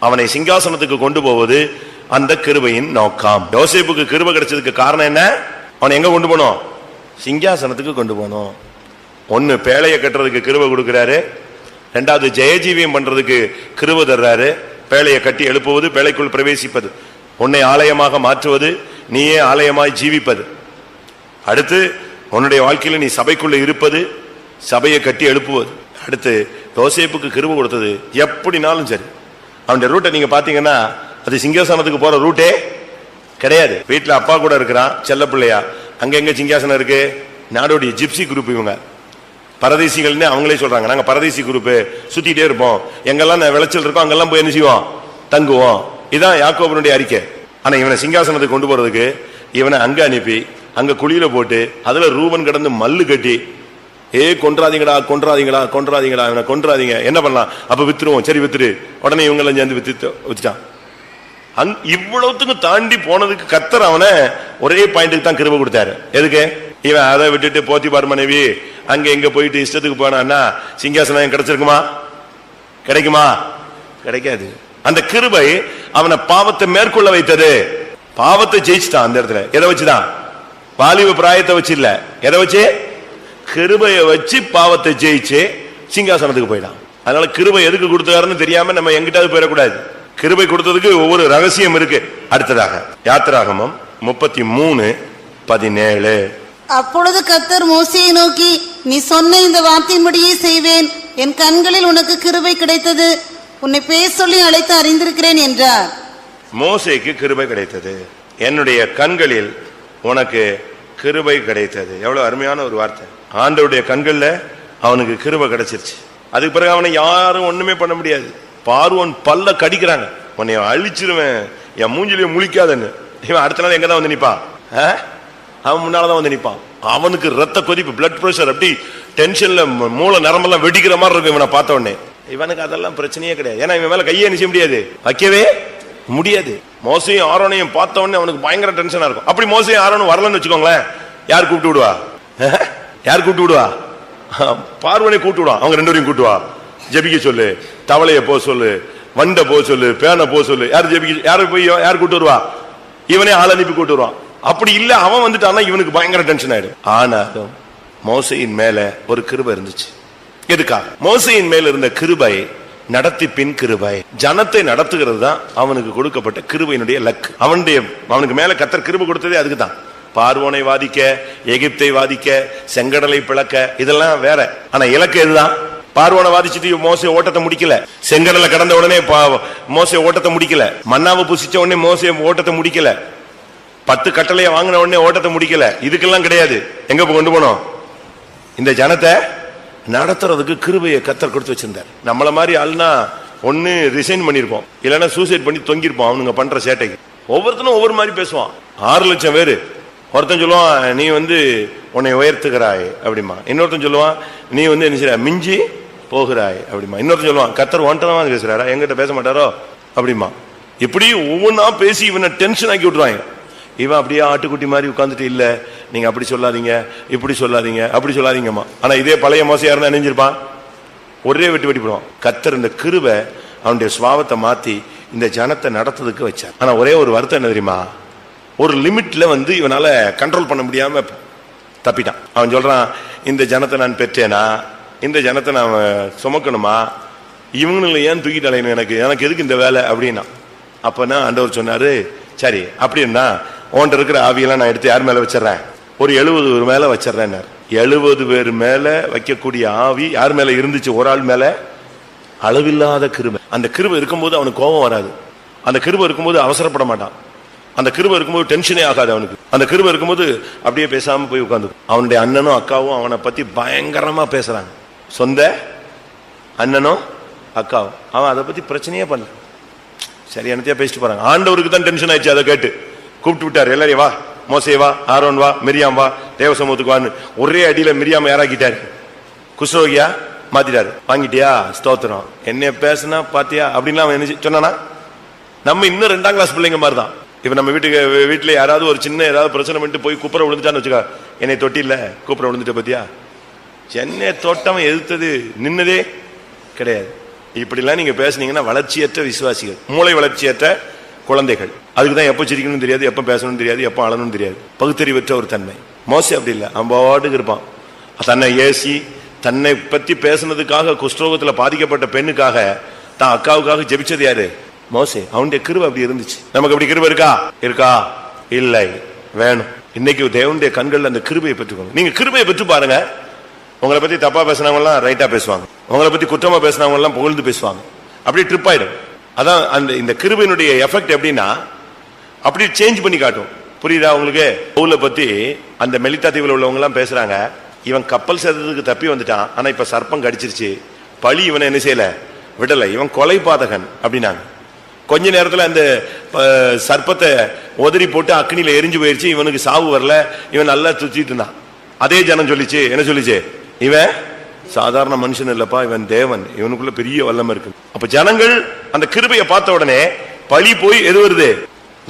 அவனை சிங்காசனத்துக்கு கொண்டு போவது. அந்த கிருபையின் நோக்கம். யோசேப்புக்கு கிருபை கிடைச்சதுக்கு காரணம் என்ன? அவனை எங்க கொண்டு போனோம்? சிங்காசனத்துக்கு கொண்டு போனோம். ஒன்னு பேழையை கட்டுறதுக்கு கிருபை கொடுக்கிறாரு, ரெண்டாவது ஜெயஜீவியம் பண்றதுக்கு கிருபை தர்றாரு. பேழையை கட்டி எழுப்புவது, பேழைக்குள் பிரவேசிப்பது, உன்னை ஆலயமாக மாற்றுவது, நீயே ஆலயமாய் ஜீவிப்பது. அடுத்து உன்னுடைய வாழ்க்கையில நீ சபைக்குள்ள இருப்பது, சபையை கட்டி எழுப்புவது. அடுத்து யோசேப்புக்கு கிருபை கொடுத்தது. எப்படினாலும் சரி அவனுடைய ரூட்டை நீங்க பாத்தீங்கன்னா அது சிங்காசனத்துக்கு போற ரூட்டே கிடையாது. வீட்டுல அப்பா கூட இருக்கிறான், செல்ல பிள்ளையா. அங்க எங்க சிங்காசனம் இருக்கு? நாடோடி ஜிப்சி குரூப். இவங்க பரதேசிகள்னு அவங்களே சொல்றாங்க. நாங்க பரதேசி குரூப், சுத்திட்டே இருப்போம், எங்கெல்லாம் விளைச்சல் இருக்கோம் அங்கெல்லாம் போய் என்ன செய்வோம்? தங்குவோம். இதான் யாக்கோபனுடைய அறிக்கை. ஆனா இவனை சிங்காசனத்துக்கு கொண்டு போறதுக்கு இவனை அங்க அனுப்பி அங்க குழியில போட்டு அதுல ரூபன் கிடந்து மல்லு கட்டி, கொன்றாதீங்கடா கொன்றாதீங்கடா கொன்றாதீங்கடா, இவனை கொன்றாதீங்க, என்ன பண்ணலாம்? அப்ப வித்துருவோம், சரி வித்துரு. உடனே இவங்க எல்லாம் சேர்ந்து வித்துட்டான். இவ்வளவுக்கு தாண்டி போனதுக்கு கர்த்தர் அவனை ஒரே பாயிண்ட்டுக்கு தான் கிருபை கொடுத்தாரு. எதுக்கு? இவன் அதை விட்டுட்டு போத்திபார் மனைவி அங்க எங்க போயிட்டு இஷ்டத்துக்கு போனான்னா சிங்காசனம் கிடைச்சிருக்குமா? கிடைக்குமா? கிடைக்காது. அந்த கிருபை அவனை பாவத்தை மேற்கொள்ள வைத்தது. பாவத்தை ஜெயிச்சுட்டான் அந்த இடத்துல. எதை வச்சுதான்? வாலிப பிராயத்தை வச்சு இல்ல, எதை வச்சு? கிருபையை வச்சு பாவத்தை ஜெயிச்சு சிங்காசனத்துக்கு போயிடான். அதனால கிருபை எதுக்கு கொடுத்தாருன்னு தெரியாம நம்ம எங்கிட்டாவது போயிடக்கூடாது. கிருபை கொடுத்ததுக்கு ஒவ்வொரு ரகசியம் இருக்கு. அடுத்ததாக யாத்திராகமம் 33:17. அப்பொழுது கர்த்தர் மோசேயை நோக்கி, நீ சொன்ன இந்த வார்த்தையின்படியே செய்வேன், என் கண்களில் உனக்கு கிருபை கிடைத்தது, உன்னை பேர் சொல்லி அழைத்து அறிந்திருக்கிறேன் என்றார். மோசேக்கு கிருபை கிடைத்தது, என்னுடைய கண்களில் உனக்கு கிருபை கிடைத்தது. எவ்வளவு அருமையான ஒரு வார்த்தை. ஆண்டவருடைய கண்கள்ல அவனுக்கு கிருபை கிடைச்சிருச்சு. அதுக்கு பிறகு அவனை யாரும் ஒண்ணுமே பண்ண முடியாது. பார்வோன் பல்ல கடிக்கிறாங்க, உன்னை அழிச்சிருவேன், என் மூஞ்சிலேயே முழிக்காதன்னு. இவன் அடுத்த நாள் எங்கதான் வந்து நிப்பான்? அவன் முன்னாலதான் வந்து நிப்பான். அவனுக்கு ரத்த கொதிப்பு, பிளட் பிரஷர், அப்படி டென்ஷன்ல மூளை நரம்பெல்லாம் வெடிக்கிற மாதிரி இருக்கும் இவனை பார்த்த உடனே. இவனுக்கு அதெல்லாம் பிரச்சனையே கிடையாது. ஏன்னா இவன் மேல கையே நிச்சய முடியாது, வைக்கவே முடியாது. மோசையும் ஆரோனையும் பார்த்த உடனே அவனுக்கு பயங்கர டென்ஷனா இருக்கும். அப்படி மோசையும் ஆரோனும் வரலன்னு வச்சுக்கோங்களேன், யார் கூப்பிட்டு விடுவா? யார் கூப்பிட்டு விடுவா? பார்வனை கூப்பிட்டு விடுவான். அவங்க ரெண்டு பேரையும் கூட்டுவா, ஜெபிக்க சொல்லு, தவளைய போ சொல்லு, வண்ட போ சொல்லு, பேனை போ சொல்லு. யார் ஜெபிக்க? யாரு போய் யார் கூட்டு வருவா? இவனே ஆள் அனுப்பி கூட்டு வருவான். அப்படி இல்ல அவன் வந்துட்டான்னா இவனுக்கு பயங்கர டென்ஷன் ஆயிடும். ஆனாலும் மோசையின் மேல ஒரு கிருபை இருந்துச்சு. எதுக்காக? மோசையின் மேல இருந்த கிருபை நடத்தி பின் கிருபை, ஜனத்தை நடத்துகிறது தான் அவனுக்கு கொடுக்கப்பட்ட கிருபையினுடைய லக்கு. அவனுக்கு மேல கர்த்தர் கிருபை கொடுத்ததே அதுக்கு தான். பார்வோனை வாதிக்க, எகிப்தை வாதிக்க, செங்கடலை பிளக்க, இதெல்லாம் வேற. ஆனா இலக்கு எதுதான்? பார்வோனை வாதிச்சுட்டு மோசே ஓட்டத்தை முடிக்கல, செங்கடலை கடந்த உடனே மோசே ஓட்டத்தை முடிக்கல, மன்னாவை புசிச்ச உடனே மோசே ஓட்டத்தை முடிக்கல, 10 கட்டளையை வாங்கின உடனே ஓட்டத்தை முடிக்கல. இதுக்கெல்லாம் கிடையாது. எங்க கொண்டு போனோம்? இந்த ஜனத்தை நடத்துறதுக்கு கிருபையை கர்த்தர் கொடுத்து வச்சிருந்தார். நம்மள மாதிரி ஆள்னா ஒன்னு ரிசைன் பண்ணிருப்போம், இல்லைன்னா சூசைட் பண்ணி தொங்கிருப்போம். அவனுங்க பண்ற சேட்டைக்கு ஒவ்வொருத்தனும் ஒவ்வொரு மாதிரி பேசுவான். 6 லட்சம் பேரு. ஒருத்தன் சொல்லுவான், நீ உன்னை உயர்த்துகிறாய் அப்படிமா. இன்னொருத்தன் சொல்லுவான், நீ என்ன செய்ய மிஞ்சி போகிறாய் அப்படிமா. இன்னொருத்தன் சொல்லுவான், கர்த்தர் ஒன்ட்டதான் பேசுறாரா, எங்கிட்ட பேச மாட்டாரோ அப்படிமா. இப்படி ஒவ்வொன்னா பேசி இவனை டென்ஷன் ஆக்கி விட்டுருவாங்க. இவன் அப்படியே ஆட்டுக்குட்டி மாதிரி உட்காந்துட்டு, இல்ல நீங்க அப்படி சொல்லாதீங்க, இப்படி சொல்லாதீங்க, அப்படி சொல்லாதீங்கம்மா. ஆனா இதே பழைய மோசையா இருந்தா நினைஞ்சிருப்பான், ஒரே வெட்டி போடுவான். கர்த்தர் இந்த கிருபை அவனுடைய சுவாவத்தை மாத்தி இந்த ஜனத்தை நடத்துறதுக்கு வச்சார். ஆனா ஒரே ஒரு வருத்தம் என்ன தெரியுமா? ஒரு லிமிட்ல இவனால கண்ட்ரோல் பண்ண முடியாம தப்பிட்டான். அவன் சொல்றான், இந்த ஜனத்தை நான் பெற்றேனா, இந்த ஜனத்தை நான் சுமக்கணுமா, இவங்களை ஏன் தூக்கிட்டு அலையணும், எனக்கு எதுக்கு இந்த வேலை அப்படின்னா. அப்பனா ஆண்டவர் சொன்னாரு, சரி அப்படின்னா உன்கிட்ட இருக்கிற ஆவியெல்லாம் நான் எடுத்து யார் மேல வச்சிடறேன்? ஒரு 70 பேர் மேல வச்சிடறேன். 70 பேர் மேல வைக்கக்கூடிய ஆவி யார் மேல இருந்துச்சு? ஒரு ஆள் மேல. அளவில்லாத கிருபை. அந்த கிருபை இருக்கும்போது அவனுக்கு கோபம் வராது. அந்த கிருபை இருக்கும்போது அவசரப்பட மாட்டான். அந்த கிருபை இருக்கும்போது டென்ஷனே ஆகாது அவனுக்கு. அந்த கிருபை இருக்கும்போது அப்படியே பேசாம போய் உட்காந்து. அவனுடைய அண்ணனும் அக்காவும் அவனை பத்தி பயங்கரமா பேசுறாங்க. சொந்த அண்ணனும் அக்காவும் அவன் அதை பத்தி பிரச்சனையே பண்ணல, சரி என்னத்தையா பேசிட்டு போறாங்க. ஆண்டவருக்கு தான் டென்ஷன் ஆயிடுச்சு. அதை கேட்டு கூப்பிட்டு விட்டாரு, எல்லாரையும் வா, மோசே வா, ஆரோன் வா, மிரியாம் வா, தேவ சமூகத்துக்கு வான்னு ஒரே அடியில மிரியாம யாராக்கிட்டாரு, குஷ்ரோகியா மாத்திட்டாரு. வாங்கிட்டியா? ஸ்தோத்திரம். என்ன பேசுனா பாத்தியா அப்படின்னு அவன் என்ன சொன்னானா? நம்ம இன்னும் 2ஆம் கிளாஸ் பிள்ளைங்க மாதிரி தான். இப்ப நம்ம வீட்டுல யாராவது ஒரு சின்ன ஏதாவது பிரச்சனை பண்ணிட்டு போய் குப்புற விழுந்துட்டான்னு வச்சுக்கா, என்னை தொட்டி இல்ல கூப்புற விழுந்துட்ட பத்தியா, சென்னை தோட்டம் எதிர்த்தது நின்னதே கிடையாது. இப்படிலாம் நீங்க பேசுனீங்கன்னா வளர்ச்சியற்ற விசுவாசிகள், மூளை வளர்ச்சியற்ற குழந்தைகள். அதுக்குதான் எப்ப சிரிக்கணும்னு தெரியாது, எப்ப பேசணும்னு தெரியாது, எப்ப அழணும்னு தெரியாது. பகுத்தறிவற்ற ஒரு தன்மை. மோசே அப்படி இல்லை, அம்பாட்டுக்கு இருப்பான். தன்னை ஏசி தன்னை பத்தி பேசுனதுக்காக குஷ்டரோகத்துல பாதிக்கப்பட்ட பெண்ணுக்காக தான் அக்காவுக்காக ஜெபிச்சது யாரு? மோசே. அவனுடைய கிருபை அப்படி இருந்துச்சு. நமக்கு அப்படி கிருபை இருக்கா? இருக்கா? இல்லை, வேணும். இன்னைக்கு தேவனுடைய கண்கள் அந்த கிருபையை பெற்றுக்கணும். நீங்க கிருபையை பெற்று பாருங்க. உங்களை பத்தி தப்பா பேசினவங்க எல்லாம் ரைட்டா பேசுவாங்க, உங்களை பத்தி குற்றமா பேசினவங்க எல்லாம் புகழ்ந்து பேசுவாங்க. அப்படியே ட்ரிப் ஆயிடும். அதான் அந்த இந்த கிருபையினுடைய எஃபெக்ட் எப்படின்னா அப்படி சேஞ்ச் பண்ணி காட்டும். புரியுதா உங்களுக்கு? பவுல பத்தி அந்த மெலித்தா தீவில் உள்ளவங்க எல்லாம் பேசுறாங்க, இவன் கப்பல் சேர்த்ததுக்கு தப்பி வந்துட்டான், ஆனா இப்ப சர்ப்பம் கடிச்சிருச்சு, பழி இவனை என்ன செய்யல, விடல, இவன் கொலை பாதகன் அப்படின்னாங்க. கொஞ்ச நேரத்துல அந்த சர்ப்பத்தை உதறி போட்டு அக்னியில எரிஞ்சு போயிருச்சு, இவனுக்கு சாவு வரல, இவன் நல்லா சுத்திட்டு இருந்தான். அதே ஜனம் சொல்லிச்சு, என்ன சொல்லிச்சு, இவன் சாதாரண மனுஷன் இல்லப்பா, இவன் தேவன், இவனுக்குள்ள பெரிய வல்லமை இருக்கு. அப்ப ஜனங்கள் அந்த கிருபையை பார்த்த உடனே பழி போய் எது வருது?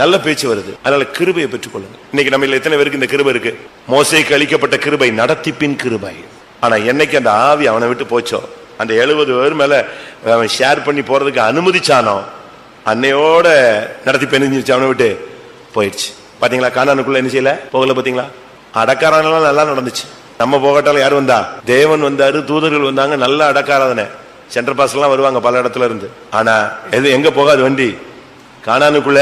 நல்ல பேச்சு வருது. அதனால கிருபையை பெற்றுக்கொள்ளுங்க. இன்னைக்கு நம்ம எத்தனை பேருக்கு இந்த கிருபை இருக்கு? மோசேக்கு அளிக்கப்பட்ட கிருபை நடத்திப்பின் கிருபை. ஆனா என்னைக்கு அந்த ஆவி அவனை விட்டு போச்சோ, அந்த 70 பேர் மேல அவன் ஷேர் பண்ணி போறதுக்கு அனுமதிச்சானோ, அன்னையோட நடத்தி பெருஞ்சிருச்சு, அவனை விட்டு போயிடுச்சு. பாத்தீங்களா? கானானுக்குள்ள என்ன செய்யல, போகல. பாத்தீங்களா? அடக்காரானெல்லாம் நல்லா நடந்துச்சு. நம்ம போகட்டாலும் யாரு வந்தா? தேவன் வந்தாரு, தூதர்கள் வந்தாங்க, நல்ல அடக்காராதனை. சென்ட்ரல் பாஸ் எல்லாம் வருவாங்க பல இடத்துல இருந்து. ஆனா எது எங்க போகாது வண்டி? கானானுக்குள்ள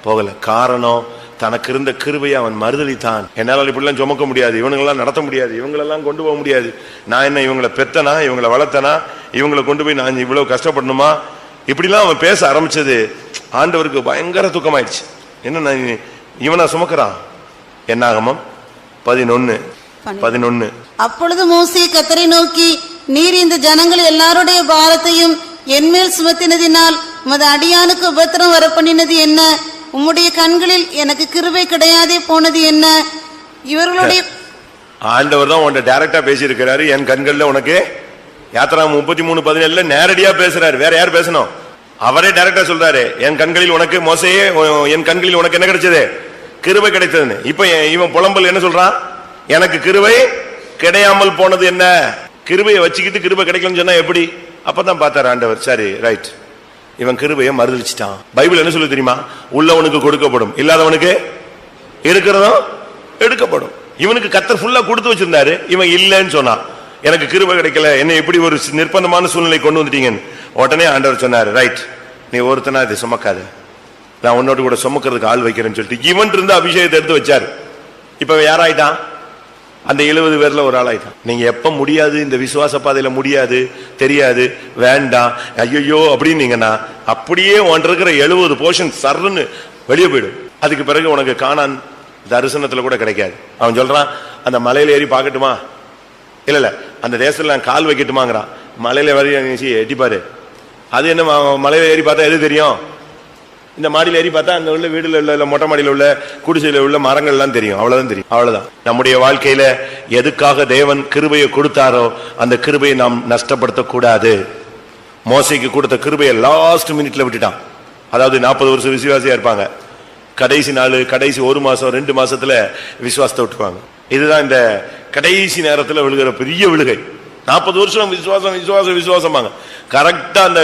போகல. காரணம், தனக்கு இருந்த கிருபையை அவன் மறுதலித்தான். என்னால இப்படிலாம் சுமக்க முடியாது, இவங்களெல்லாம் நடத்த முடியாது, இவங்களெல்லாம் கொண்டு போக முடியாது. நான் என்ன இவங்களை பெத்தனா, இவங்களை வளர்த்தனா, இவங்களை கொண்டு போய் நான் இவ்வளவு கஷ்டப்படணுமா? இப்படிலாம் அவன் பேச ஆரம்பிச்சது ஆண்டவருக்கு பயங்கர துக்கமாயிடுச்சு. என்ன இவனா சுமக்கிறான்? என்னாகமம் 11:11. அப்பொழுது மோசே கர்த்தரை நோக்கி, நீர் இந்த ஜனங்கள் எல்லாருடைய பாரத்தையும் என்மேல் சுமத்தினதினால் உமது அடியானுக்கு உபத்திரம் வரப்பண்ணினது என்ன? உம்முடைய கண்களில் எனக்கு கிருபை கிடையாதே போனது என்ன? இவர்களுடைய ஆண்டவர் தான் உன்ட டைரக்டா பேசியிருக்கிறாரு. என் கண்கள்ல உனக்கு, யாத்திராகமம் 33:17 நேரடியா பேசுறாரு. வேற யார் பேசணும்? அவரே டைரக்டா சொல்றாரு, என் கண்களில் உனக்கு, மோசேயே என் கண்களில் உனக்கு என்ன கிடைச்சது? கிருபை கிடைத்ததுன்னு. இப்ப இவன் புலம்பல் என்ன சொல்றான்? எனக்கு கிருபை கிடையாமல் போனது என்ன? கிருபையை வச்சுக்கிட்டு கிருபை கிடைக்கலன்னு சொன்னா எப்படி? அப்பதான் பார்த்தாரு ஆண்டவர், சரி ரைட், இவன் கிருபையை மறுதலிச்சிட்டான். பைபிள் என்ன சொல்லு தெரியுமா? உள்ளவனுக்கு கொடுக்கப்படும், இல்லாதவனுக்கு இருக்கிறதும் எடுக்கப்படும். இவனுக்கு கர்த்தர் ஃபுல்லா கொடுத்து வச்சிருந்தாரு, இவன் இல்லைன்னு சொன்னான். எனக்கு கிருபை கிடைக்கல, என்ன எப்படி ஒரு நிர்பந்தமான சூழ்நிலை கொண்டு வந்துட்டீங்கன்னு. உடனே ஆண்டவர் சொன்னாரு, ரைட், நீ ஒருத்தனா இதை சுமக்காது, நான் உன்னோட கூட சுமக்கிறதுக்கு ஆள் வைக்கிறேன்னு சொல்லிட்டு இவன் இருந்து அபிஷேகத்தை எடுத்து வச்சாரு. இப்ப யாராயிட்டான்? அந்த 70 பேர்ல ஒரு ஆள் ஆயிட்டான். நீங்க எப்ப முடியாது, இந்த விசுவாச பாதையில முடியாது, தெரியாது, வேண்டாம், ஐயோ அப்படின்னீங்கன்னா அப்படியே ஒன்று இருக்கிற 70 போர்ஷன் சர்ன்னு வெளியே போயிடும். அதுக்கு பிறகு உனக்கு கானான் தரிசனத்துல கூட கிடைக்காது. அவன் சொல்றான், அந்த மலையில ஏறி பார்க்கட்டுமா? இல்ல அந்த தேசத்துல நான் கால் வைக்கட்டுமாங்கிறான். மலையில வரைய எட்டிப்பாரு. அது என்ன, மலையில ஏறி பார்த்தா எது தெரியும்? இந்த மாடியில் ஏறி பார்த்தா அங்க உள்ள வீடுல உள்ள மொட்டை மாடியில் உள்ள குடிசையில உள்ள மரங்கள் எல்லாம் தெரியும். அவ்வளவுதான் தெரியும். அவ்வளவுதான். நம்முடைய வாழ்க்கையில எதுக்காக தேவன் கிருபையை கொடுத்தாரோ அந்த கிருபையை நாம் நஷ்டப்படுத்த கூடாது. மோசேக்கு கொடுத்த கிருபையை லாஸ்ட் மினிட்ல விட்டுட்டான். அதாவது 40 வருஷம் விசுவாசியா இருப்பாங்க, கடைசி நாள், கடைசி 1 மாசம் 2 மாசத்துல விசுவாசத்தை விட்டுருவாங்க. இதுதான் இந்த கடைசி நேரத்துல விழுகிற பெரிய விழுகை. 40 வருஷம் விசுவாசம் விசுவாசம் விசுவாசமாங்க. கரெக்டா அந்த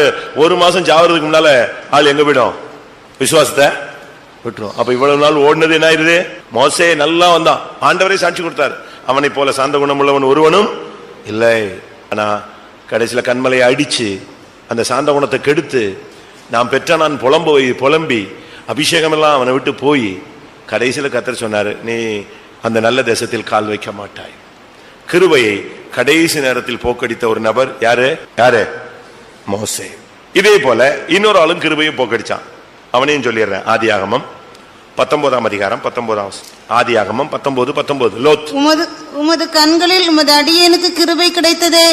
1 மாசம் சாவறதுக்கு முன்னால ஆள் எங்க போயிடும்? விசுவாசத்தை விட்டுரும். அப்ப இவ்வளவு நாள் ஓடினது என்ன ஆயிருது? மோசே நல்லா வந்தான், ஆண்டவரே சாட்சி கொடுத்தாரு, அவனை போல சாந்த குணம் உள்ளவன் ஒருவனும் இல்லை. ஆனா கடைசியில கண்மலையை அடிச்சு அந்த சாந்த குணத்தை கெடுத்து நான் பெற்ற நான் புலம்பி அபிஷேகம் எல்லாம் அவனை விட்டு போய் கடைசியில கர்த்தர் சொன்னாரு, நீ அந்த நல்ல தேசத்தில் கால் வைக்க மாட்டாய். கிருபையை கடைசி நேரத்தில் போக்கடித்த ஒரு நபர் யாரு? மோசே. இதே போல இன்னொரு ஆளும் கிருபையை போக்கடிச்சான். அவனையும் சொல்லிடுறேன். ஆதியாகமம் 19:19. ஆதியாகமம் 19:19. லோத், உமது கண்களில் உமது அடியேனுக்கு கிருபை கிடைத்ததே,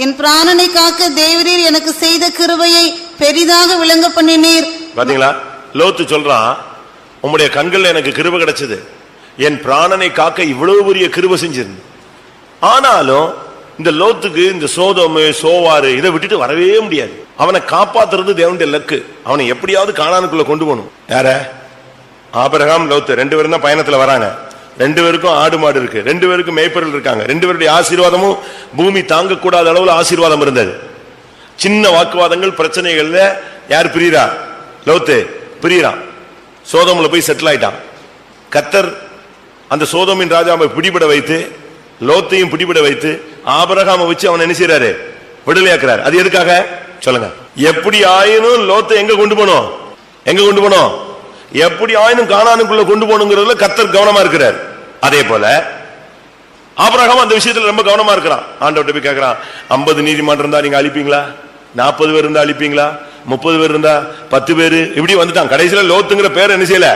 என் பிராணனை காக்க தேவரீர் எனக்கு செய்த கிருபையை பெரிதாக விளங்க பண்ணினீர். பாத்தீங்களா? லோத்து சொல்றான், உம்முடைய கண்கள்ல எனக்கு கிருபை கிடைச்சது, என் பிராணனை காக்க இவ்வளவு பெரிய கிருபை செஞ்சிருந்து. ஆனாலும் இந்த லோத்துக்கு இந்த சோதோமு சோவாறு இதை விட்டுட்டு வரவே முடியாது. அவனை காப்பாத்துறது தேவனுடைய லக்கு. அவனை எப்படியாவது கானானுக்குள்ள கொண்டு போகணும். யார? ஆபிரகாம், லோத்து 2 பேரும் தான் பயணத்துல வராங்க. 2 பேருக்கும் ஆடு மாடு இருக்கு, 2 பேருக்கும் மேய்ப்பர்கள் இருக்காங்க. 2 பேருடைய ஆசீர்வாதமும் பூமி தாங்கக்கூடாத அளவுல ஆசீர்வாதம் இருந்தது. சின்ன வாக்குவாதங்கள் பிரச்சனைகள்ல யார் பிரியரா? லோத்து பிரியறான். சோதோமுல போய் செட்டில் ஆயிட்டான். கர்த்தர் அந்த சோதோமின் ராஜாவை பிடிபட வைத்து, லோத்தையும் பிடிபட வைத்து, ஆபிரகாமை வச்சு அவன் என்ன செய்யறாரு? விடுதலையாக்குறாரு. அது எதுக்காக சொல்லுங்க? எப்படி ஆயினும் லோத்தை எங்க கொண்டு போனோம்? எப்படி ஆயினும் கானானுக்குள்ள கொண்டு போகணுங்கிறதுல கர்த்தர் கவனமா இருக்கிறார். அதே போல ஆபிரகாம் அந்த விஷயத்துல ரொம்ப கவனமா இருக்கிறான். ஆண்டவர்கிட்ட போய் கேட்கிறான், 50 நீதிமன்றம் இருந்தா நீங்க அழிப்பீங்களா? 40 பேர் இருந்தா அழிப்பீங்களா? 30 பேர் இருந்தா 10 பேரு? இப்படி வந்துட்டான். கடைசியில லோத்துங்கிற பேர் என்ன செய்யல,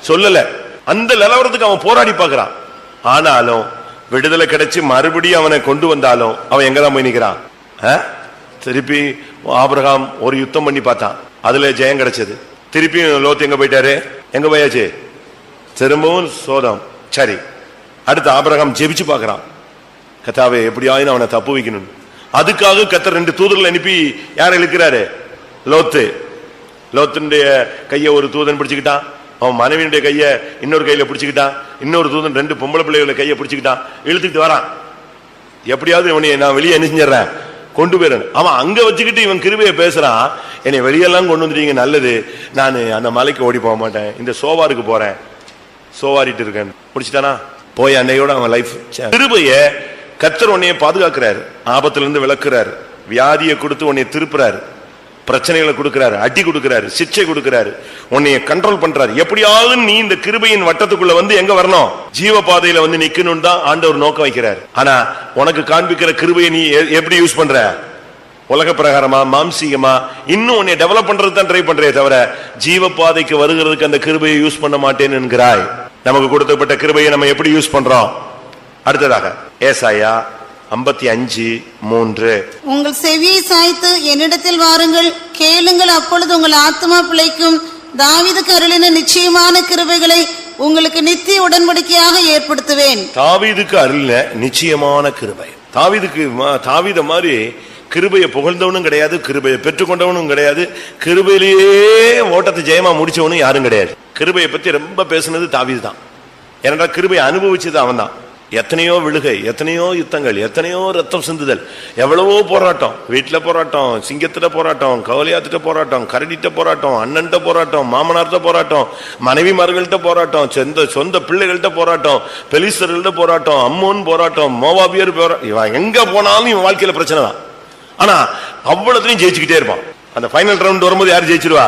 சொல்லல. அந்த நிலவரத்துக்கு அவன் போராடி பார்க்கிறான். ஆனாலும் விடுதலை கிடைச்சு மறுபடியும் அவனை கொண்டு வந்தாலும் அவன் எங்கதான் போய் நிக்கிறான்? திருப்பி ஆபிரகாம் ஒரு யுத்தம் பண்ணி பார்த்தான், அதுல ஜெயம் கிடைச்சது. திருப்பி லோத்து எங்க போயிட்டாரு? எங்க போயாச்சு? திரும்பவும் சோதம். சரி, அடுத்து ஆபிரகாம் ஜெபிச்சு பார்க்கிறான், கர்த்தாவே எப்படியாயும் அவனை தப்பு வைக்கணும். அதுக்காக கர்த்தர் 2 தூதர்கள் அனுப்பி யாரை இழுக்கிறாரு? லோத்து. லோத்தினுடைய கையை ஒரு தூதன் பிடிச்சுக்கிட்டான், அவன் மனைவியுடைய கையை இன்னொரு கையில பிடிச்சுக்கிட்டான், இன்னொரு தூதன் 2 பொம்பளை பிள்ளைகளை கையை பிடிச்சுக்கிட்டான், இழுத்துக்கிட்டு வரான். எப்படியாவது இவனை நான் வெளியே என்ன செஞ்சிடறேன், கொண்டு போயிடறேன். அவன் அங்க வச்சுக்கிட்டு இவன் கிருபையை பேசுறான், என்னை வெளியெல்லாம் கொண்டு வந்துட்டீங்க, நல்லது, நான் அந்த மலைக்கு ஓடி போக மாட்டேன், இந்த சோவாருக்கு போறேன், சோவாரிட்டு இருக்கேன். முடிச்சுட்டானா, போய் அன்னையோட அவன் லைஃப். கிருபையை கர்த்தர் உன்னைய பாதுகாக்கிறாரு, ஆபத்துல இருந்து விளக்குறாரு, வியாதியை கொடுத்து உன்னைய திருப்புறாரு, பிரச்சனைகளை கொடுக்கிறாரு, அடி கொடுக்கிறாரு, சிக்ஷை கொடுக்கிறாரு, உன்னைய கண்ட்ரோல் பண்றாரு. எப்படியாவது நீ இந்த கிருபையின் வட்டத்துக்குள்ள வந்து எங்க வரணும், ஜீவ பாதையில வந்து நிக்கணும் தான் ஆண்டவர் நோக்கம் வைக்கிறார். ஆனா உனக்கு காண்பிக்கிற கிருபையை நீ எப்படி யூஸ் பண்ற, உலக பிரகாரமா, மாம்சீகமா, இன்னும் உன்னை டெவலப் பண்றது தான் ட்ரை பண்றே தவிர ஜீவ பாதைக்கு வருகிறதுக்கு அந்த கிருபையை யூஸ் பண்ண மாட்டேன்னு என்கிறாய். நமக்கு கொடுக்கப்பட்ட கிருபையை நம்ம எப்படி யூஸ் பண்றோம்? அடுத்ததாக ஏசாயா 55:3, உங்கள் செவியை சாய்த்து என்னிடத்தில் வாருங்கள், கேளுங்கள், அப்பொழுது உங்கள் ஆத்மா பிழைக்கும். தாவீதுக்கு அருளின நிச்சயமான கிருபைகளை உங்களுக்கு நித்திய உடன்படிக்கையாக ஏற்படுத்துவேன். தாவீதுக்கு அருளின நிச்சயமான கிருபை. தாவீத மாதிரி கிருபையை புகழ்ந்தவனும் கிடையாது, கிருபையை பெற்றுக்கொண்டவனும் கிடையாது, கிருபையிலேயே ஓட்டத்தை ஜெயமா முடிச்சவனும் யாரும் கிடையாது. கிருபையை பத்தி ரொம்ப பேசுனது தாவீது தான். ஏன்னா கிருபையை அனுபவிச்சது அவன் தான். எத்தனையோ விழுகை, எத்தனையோ யுத்தங்கள், எத்தனையோ ரத்தம் சிந்துதல், எவ்வளவோ போராட்டம், வீட்டுல போராட்டம், சிங்கத்திட்ட போராட்டம், கவலையாத்திட்ட போராட்டம், கரடிட்ட போராட்டம், அண்ணன்ட்ட போராட்டம், மாமனார்ட்ட போராட்டம், மனைவிமார்கள்ட்ட போராட்டம், சொந்த பிள்ளைகள்கிட்ட போராட்டம், பெலிஸ்தர்கள்ட்ட போராட்டம், அம்மோன் போராட்டம், மோவாபியர் போராட்டம். இவன் எங்க போனாலும் இவன் வாழ்க்கையில பிரச்சனை தான். ஆனா அவ்வளவுத்தையும் ஜெயிச்சுக்கிட்டே இருப்பான். அந்த ஃபைனல் ரவுண்ட் வரும்போது யார் ஜெயிச்சிருவா?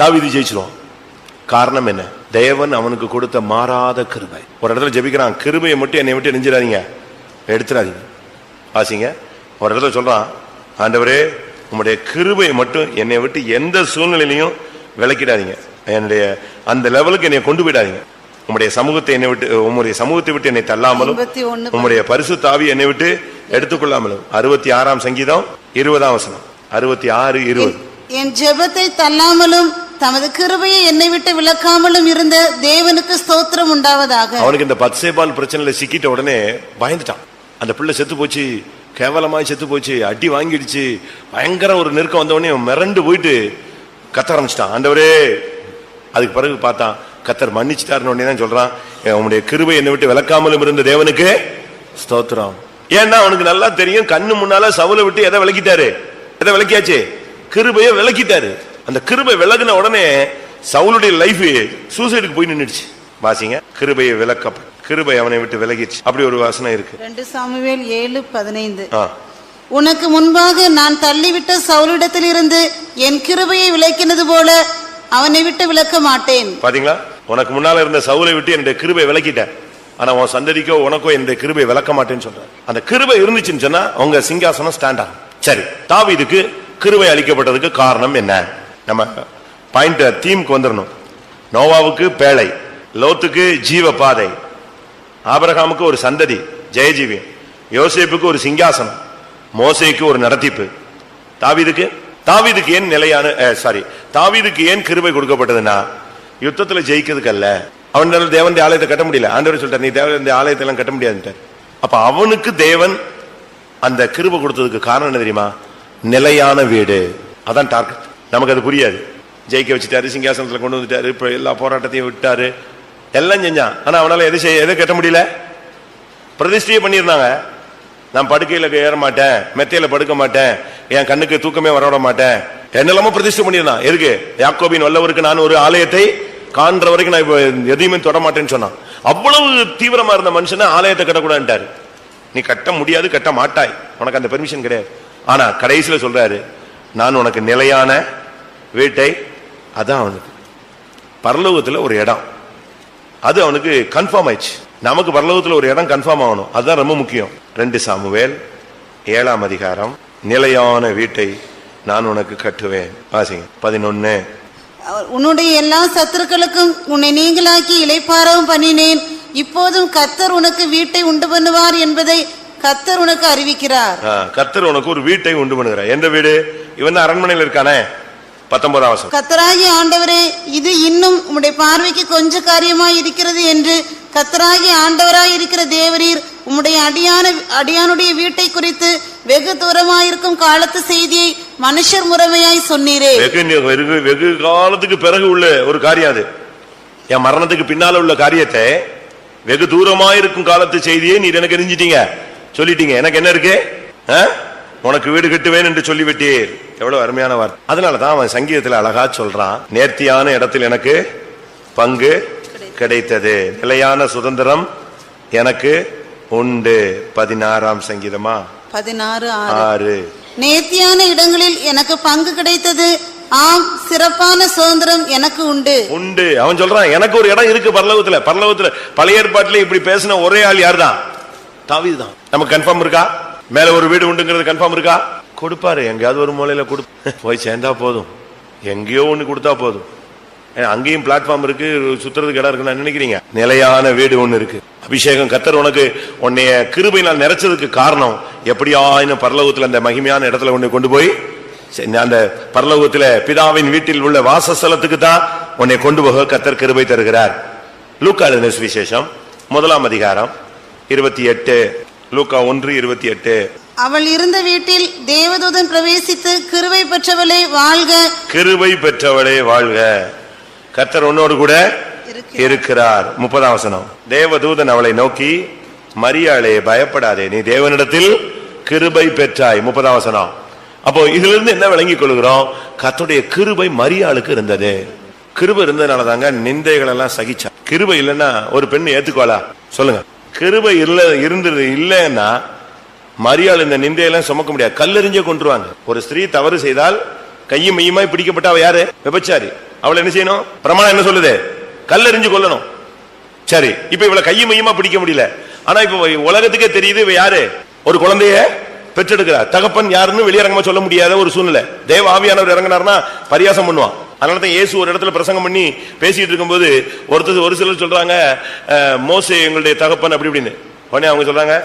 தாவீது ஜெயிச்சிருவான். காரணம் என்ன? தேவன் அவனுக்கு கொடுத்த மாறாத கிருபை. ஒரு இடத்துல ஜெபிக்கிறான், கிருபையை மட்டும் என்னை விட்டு நெஞ்சிடாதீங்க, எடுத்துடாதீங்க. வாசிங்க, ஒரு இடத்துல சொல்றான், ஆண்டவரே உம்முடைய கிருபையை மட்டும் என்னை விட்டு எந்த சூழ்நிலையிலையும் விலக்கிடாதீங்க, என்னுடைய அந்த லெவலுக்கு என்னை கொண்டு போயிடாதீங்க. உம்முடைய சமூகத்தை என்னை விட்டு, உம்முடைய சமூகத்தை விட்டு என்னை தள்ளாமலும், உம்முடைய பரிசுத்த ஆவி என்னை விட்டு எடுத்துக்கொள்ளாமலும். 66 சங்கீதம் 20ஆம் வசனம், 66:20. என் ஜெபத்தை தள்ளாமலும் தமது கிருபையை என்னை விட்டு விலக்காமலும் இருந்த தேவனுக்கு ஸ்தோத்திரம் உண்டாவதாக. அவனுக்கு இந்த பத்சேபால் பிரச்சனையில சிக்கிட்ட உடனே பயந்துட்டான். அந்த பிள்ளை செத்து போச்சு, கேவலமாய் செத்து போச்சு, அடி வாங்கிடுச்சு, பயங்கர ஒரு நெருக்கம் வந்த உடனே மிரண்டு போயிட்டு கத்த ஆரம்பிச்சிட்டான், ஆண்டவரே. அதுக்கு பிறகு பார்த்தான், கத்தர் மன்னிச்சுட்டாருன்னு உடனே தான் சொல்றான், உன்னுடைய கிருபை என்னை விட்டு விலக்காமலும் இருந்த தேவனுக்கு ஸ்தோத்திரம். ஏன்னா அவனுக்கு நல்லா தெரியும், கண்ணு முன்னால சவுலை விட்டு எதை விலக்கிட்டாரு, எதை விலக்கியாச்சு, கிருபையை விலக்கிட்டாரு. அந்த கிருபை விலகின உடனே சவுலுடைய லைஃப் சூசைடுக்கு போய் நின்னுடுச்சு. வாசிங்க, கிருபையை விலக்கப்ப, கிருபை அவனை விட்டு விலகிடுச்சு. அப்படி ஒரு வசனம் இருக்கு. 2 சாமுவேல் 7:15. உனக்கு முன்பாக நான் தள்ளிவிட்ட சவுலிடத்தில் இருந்து என் கிருபையை விலக்கினது போல அவனை விட்டு விலக்க மாட்டேன். பாத்தீங்களா, உனக்கு முன்னால இருந்த சவுலை விட்டு என்னுடைய கிருபை விலக்கிட்டேன், ஆனா உன் சந்ததிக்கோ உனக்கோ என்னுடைய கிருபை விலக்க மாட்டேன்னு சொல்றேன். அந்த கிருபை இருந்துச்சுன்னு சொன்னா உங்க சிங்காசனம் ஸ்டாண்ட் ஆகும். சரி, தாவீதுக்கு கிருபை அளிக்கப்பட்டதுக்கு காரணம் என்ன? நம்ம பாயிண்ட் தீம்க்கு வந்துடணும். நோவாவுக்கு பேழை, லோத்துக்கு ஜீவ பாதை, ஆபிரகாமுக்கு ஒரு சந்ததி ஜெயஜீவியம், யோசேப்புக்கு ஒரு சிங்காசனம், மோசேக்கு ஒரு நடத்திப்பு, தாவீதுக்கு ஏன் நிலையான தாவீதுக்கு ஏன் கிருபை கொடுக்கப்பட்டதுன்னா யுத்தத்துல ஜெயிக்கிறதுக்கு அல்ல. அவனால தேவனுடைய ஆலயத்தை கட்ட முடியல. ஆண்டவர் சொல்லிட்டார், நீ தேவனுடைய ஆலயத்தை எல்லாம் கட்ட முடியாது. அப்ப அவனுக்கு தேவன் அந்த கிருபை கொடுத்ததுக்கு காரணம் என்ன தெரியுமா? நிலையான வீடு. அதான் டார்கெட். நமக்கு அது புரியாது. ஜெயிக்க வச்சுட்டாரு, சிங்காசனத்துல கொண்டு வந்துட்டாரு, இப்ப எல்லா போராட்டத்தையும் விட்டாரு, எல்லாம் செஞ்சான். ஆனா அவனால எதை கட்ட முடியல? பிரதிஷ்டையே பண்ணிருந்தாங்க. நான் படுக்கையில ஏற மாட்டேன், மெத்தையில படுக்க மாட்டேன், என் கண்ணுக்கு தூக்கமே வரவிட மாட்டேன், என்னெல்லாமோ பிரதிஷ்டை பண்ணிருந்தான். எதுக்கு? யாக்கோபின் வல்லவருக்கு நான் ஒரு ஆலயத்தை காண்ற வரைக்கும் நான் இப்ப எதையுமே தொட மாட்டேன்னு சொன்னான். அவ்வளவு தீவிரமா இருந்த மனுஷனை ஆலயத்தை கட்டக்கூடாதுட்டாரு. நீ கட்ட முடியாது, கட்ட மாட்டாய், உனக்கு அந்த பெர்மிஷன் கிடையாது. ஆனா கடைசியில சொல்றாரு, நான் உனக்கு நிலையான வீட்டை, அதான் அவனுக்கு பரலோகத்துல ஒரு இடம், அது அவனுக்கு கன்ஃபார்ம் ஆயிடுச்சு. நமக்கு பரலோகத்துல ஒரு இடம் கன்ஃபார்ம் ஆகணும், அதுதான் ரொம்ப முக்கியம். 2 சாமுவேல் 7ஆம் அதிகாரம், நிலையான வீட்டை நான் உனக்கு கட்டுவேன். வாசிங்க 11. உன்னுடைய எல்லா சத்துருக்களுக்கும் உன்னை நீங்களாக்கி இளைப்பாறவும் பண்ணினேன், இப்போதும் கர்த்தர் உனக்கு வீட்டை உண்டு பண்ணுவார் என்பதை கர்த்தர் உனக்கு அறிவிக்கிறார். கர்த்தர் உனக்கு ஒரு வீட்டை உண்டு பண்ணுகிறார். எந்த வீடு? இவன் அரண்மனையில் இருக்கானே. 19ஆம் வசனம். கர்த்தராகிய ஆண்டவரே, இது இன்னும் உம்முடைய பார்வைக்கு கொஞ்ச காரியமாய் இருக்கிறது என்று கர்த்தராகிய ஆண்டவராய் இருக்கிற தேவரீர் உம்முடைய அடியானுடைய வீட்டை குறித்து வெகு தூரமாயிருக்கும் காலத்து செய்தியை மனுஷர் முறைமையாய் சொன்னீரே. வெகு காலத்துக்கு பிறகு உள்ள ஒரு காரியம் அது. என் மரணத்துக்கு பின்னால உள்ள காரியத்தை வெகு தூரமாயிருக்கும் காலத்து செய்தியை நீர் எனக்கு எரிஞ்சிட்டீங்க, சொல்லிட்டீங்க. எனக்கு என்ன இருக்கு? உனக்கு வீடு கட்டுவேன் என்று சொல்லிவிட்டீர். எவ்வளவு அருமையான வார்த்தை. அதனாலதான் அவன் சங்கீதத்துல அழகா சொல்றான், நேர்த்தியான இடத்தில் எனக்கு பங்கு கிடைத்தது, நிலையான சுதந்திரம் எனக்கு உண்டு. 16ஆம் சங்கீதமா 16:6. நேர்த்தியான இடங்களில் எனக்கு பங்கு கிடைத்தது, ஆம் சிறப்பான சுதந்திரம் எனக்கு உண்டு. அவன் சொல்றான், எனக்கு ஒரு இடம் இருக்கு பரலோகத்துல. பழைய ஏற்பாட்டிலே இப்படி பேசின ஒரே ஆள் யார் தான்? தாவீது தான். நமக்கு கன்ஃபார்ம் இருக்கா? மேல ஒரு வீடு உண்டுங்கிறது கன்ஃபார்ம் இருக்கா? கொடுப்பாரு, எங்கேயாவது ஒரு மூலையில போய் சேர்ந்தா போதும், எங்கேயோ ஒண்ணு கொடுத்தா போதும். அங்கேயும் பிளாட்ஃபார்ம் இருக்கு, சுத்துறதுக்கு இடம் இருக்குன்னு நினைக்கிறீங்க? நிலையான வீடு ஒண்ணு இருக்கு. அபிஷேகம் கர்த்தர் உனக்கு உன்னைய கிருபையினால் நிறைச்சதுக்கு காரணம், எப்படியா பரலோகத்துல அந்த மகிமையான இடத்துல உன்னை கொண்டு போய் அந்த பரலோகத்துல பிதாவின் வீட்டில் உள்ள வாசஸ்தலத்துக்கு தான் உன்னை கொண்டு போக கர்த்தர் கிருபை தருகிறார். லூக்கா எழுதின சுவிசேஷம் 1ஆம் அதிகாரம் 28. லூக்கா 1:28. அவள் இருந்த வீட்டில் தேவதூதன் பிரவேசித்து, கிருபை பெற்றவளே வாழ்க, கிருபை பெற்றவளே வாழ்க, கர்த்தர் உன்னோடு கூட இருக்கிறார். 30ஆம் வசனம். தேவதூதன் அவளை நோக்கி, மரியாளே பயப்படாதே, நீ தேவனிடத்தில் கிருபை பெற்றாய். 30ஆம் வசனம். அப்போ இதுல இருந்து என்ன விளங்கிக் கொள்கிறோம்? கர்த்தருடைய கிருபை மரியாளுக்கு இருந்தது. கிருபை இருந்ததுனால தாங்க நிந்தைகள் எல்லாம் சகிச்சா. கிருபை இல்லைன்னா ஒரு பெண் ஏத்துக்கோளா? சொல்லுங்க. கிருபை இருந்தது இல்லைன்னா மரியாள் இந்த நிந்தையெல்லாம் சுமக்க முடியாது, கல்லெறிஞ்சே கொண்டுருவாங்க. ஒரு ஸ்திரீ தவறு செய்தால் கையும் மையுமாய் பிடிக்கப்பட்ட அவ யாரு? விபச்சாரி. அவளை என்ன செய்யணும்? பிரமாணம் என்ன சொல்லுது? கல்லெறிஞ்சு கொல்லணும். சரி, இப்ப இவளை கையும் மையுமா பிடிக்க முடியல. ஆனா இப்ப உலகத்துக்கே தெரியுது இவ யாரு? ஒரு குழந்தைய பெற்றெடுக்கிறார். தகப்பன் யாருன்னு வெளியரங்கமா சொல்ல முடியாத ஒரு சூழ்நிலை. தேவ ஆவியானவர் இறங்கினார்னா பரியாசம் பண்ணுவான். அதனாலதான் இயேசு ஒரு இடத்துல பிரசங்கம் பண்ணி பேசிட்டு இருக்கும்போது ஒரு சிலர் சொல்றாங்க, மோசே எங்களுடைய தகப்பன் அப்படி இப்படின்னு. உடனே அவங்க சொல்றாங்க,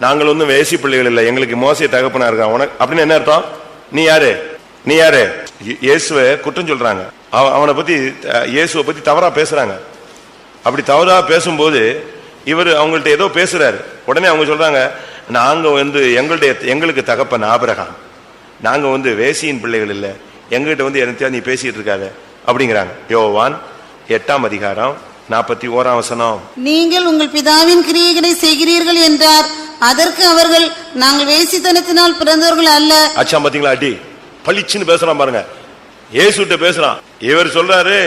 நாங்கள் ஒன்னும் வேசி பிள்ளைகள் இல்லை, எங்களுக்கு மோசே தகப்பனா இருக்கான். உனக்கு அப்படின்னு என்ன அர்த்தம்? நீ யாரு? இயேசுவை குற்றம் சொல்றாங்க. அவனை பத்தி, இயேசுவை பத்தி தவறா பேசுறாங்க. அப்படி தவறா பேசும்போது இவர் அவங்கள்ட்ட ஏதோ பேசுறாரு. உடனே அவங்க சொல்றாங்க, நாங்க எங்களுக்கு தகப்பன் ஆபிரகாம், நாங்க வேசியின் பிள்ளைகள் இல்லை, எங்கிட்ட என்னத்தையா நீ பேசிட்டு இருக்காத அப்படிங்கிறாங்க. யோவான் 8ஆம் அதிகாரம் 41ஆம் வசனம். நீங்கள் உங்கள் பிதாவின் கிரியைகளை செய்கிறீர்கள் என்றார். அதற்கு அவர்கள், நாங்கள் வேசித்தனத்தினால் பிறந்தவர்கள் அல்ல. அச்சா பாத்தீங்களா? அடி பளிச்சுன்னு பேசுறான் பாருங்க. இயேசுட்ட பேசுறான். இவர் சொல்றாரு,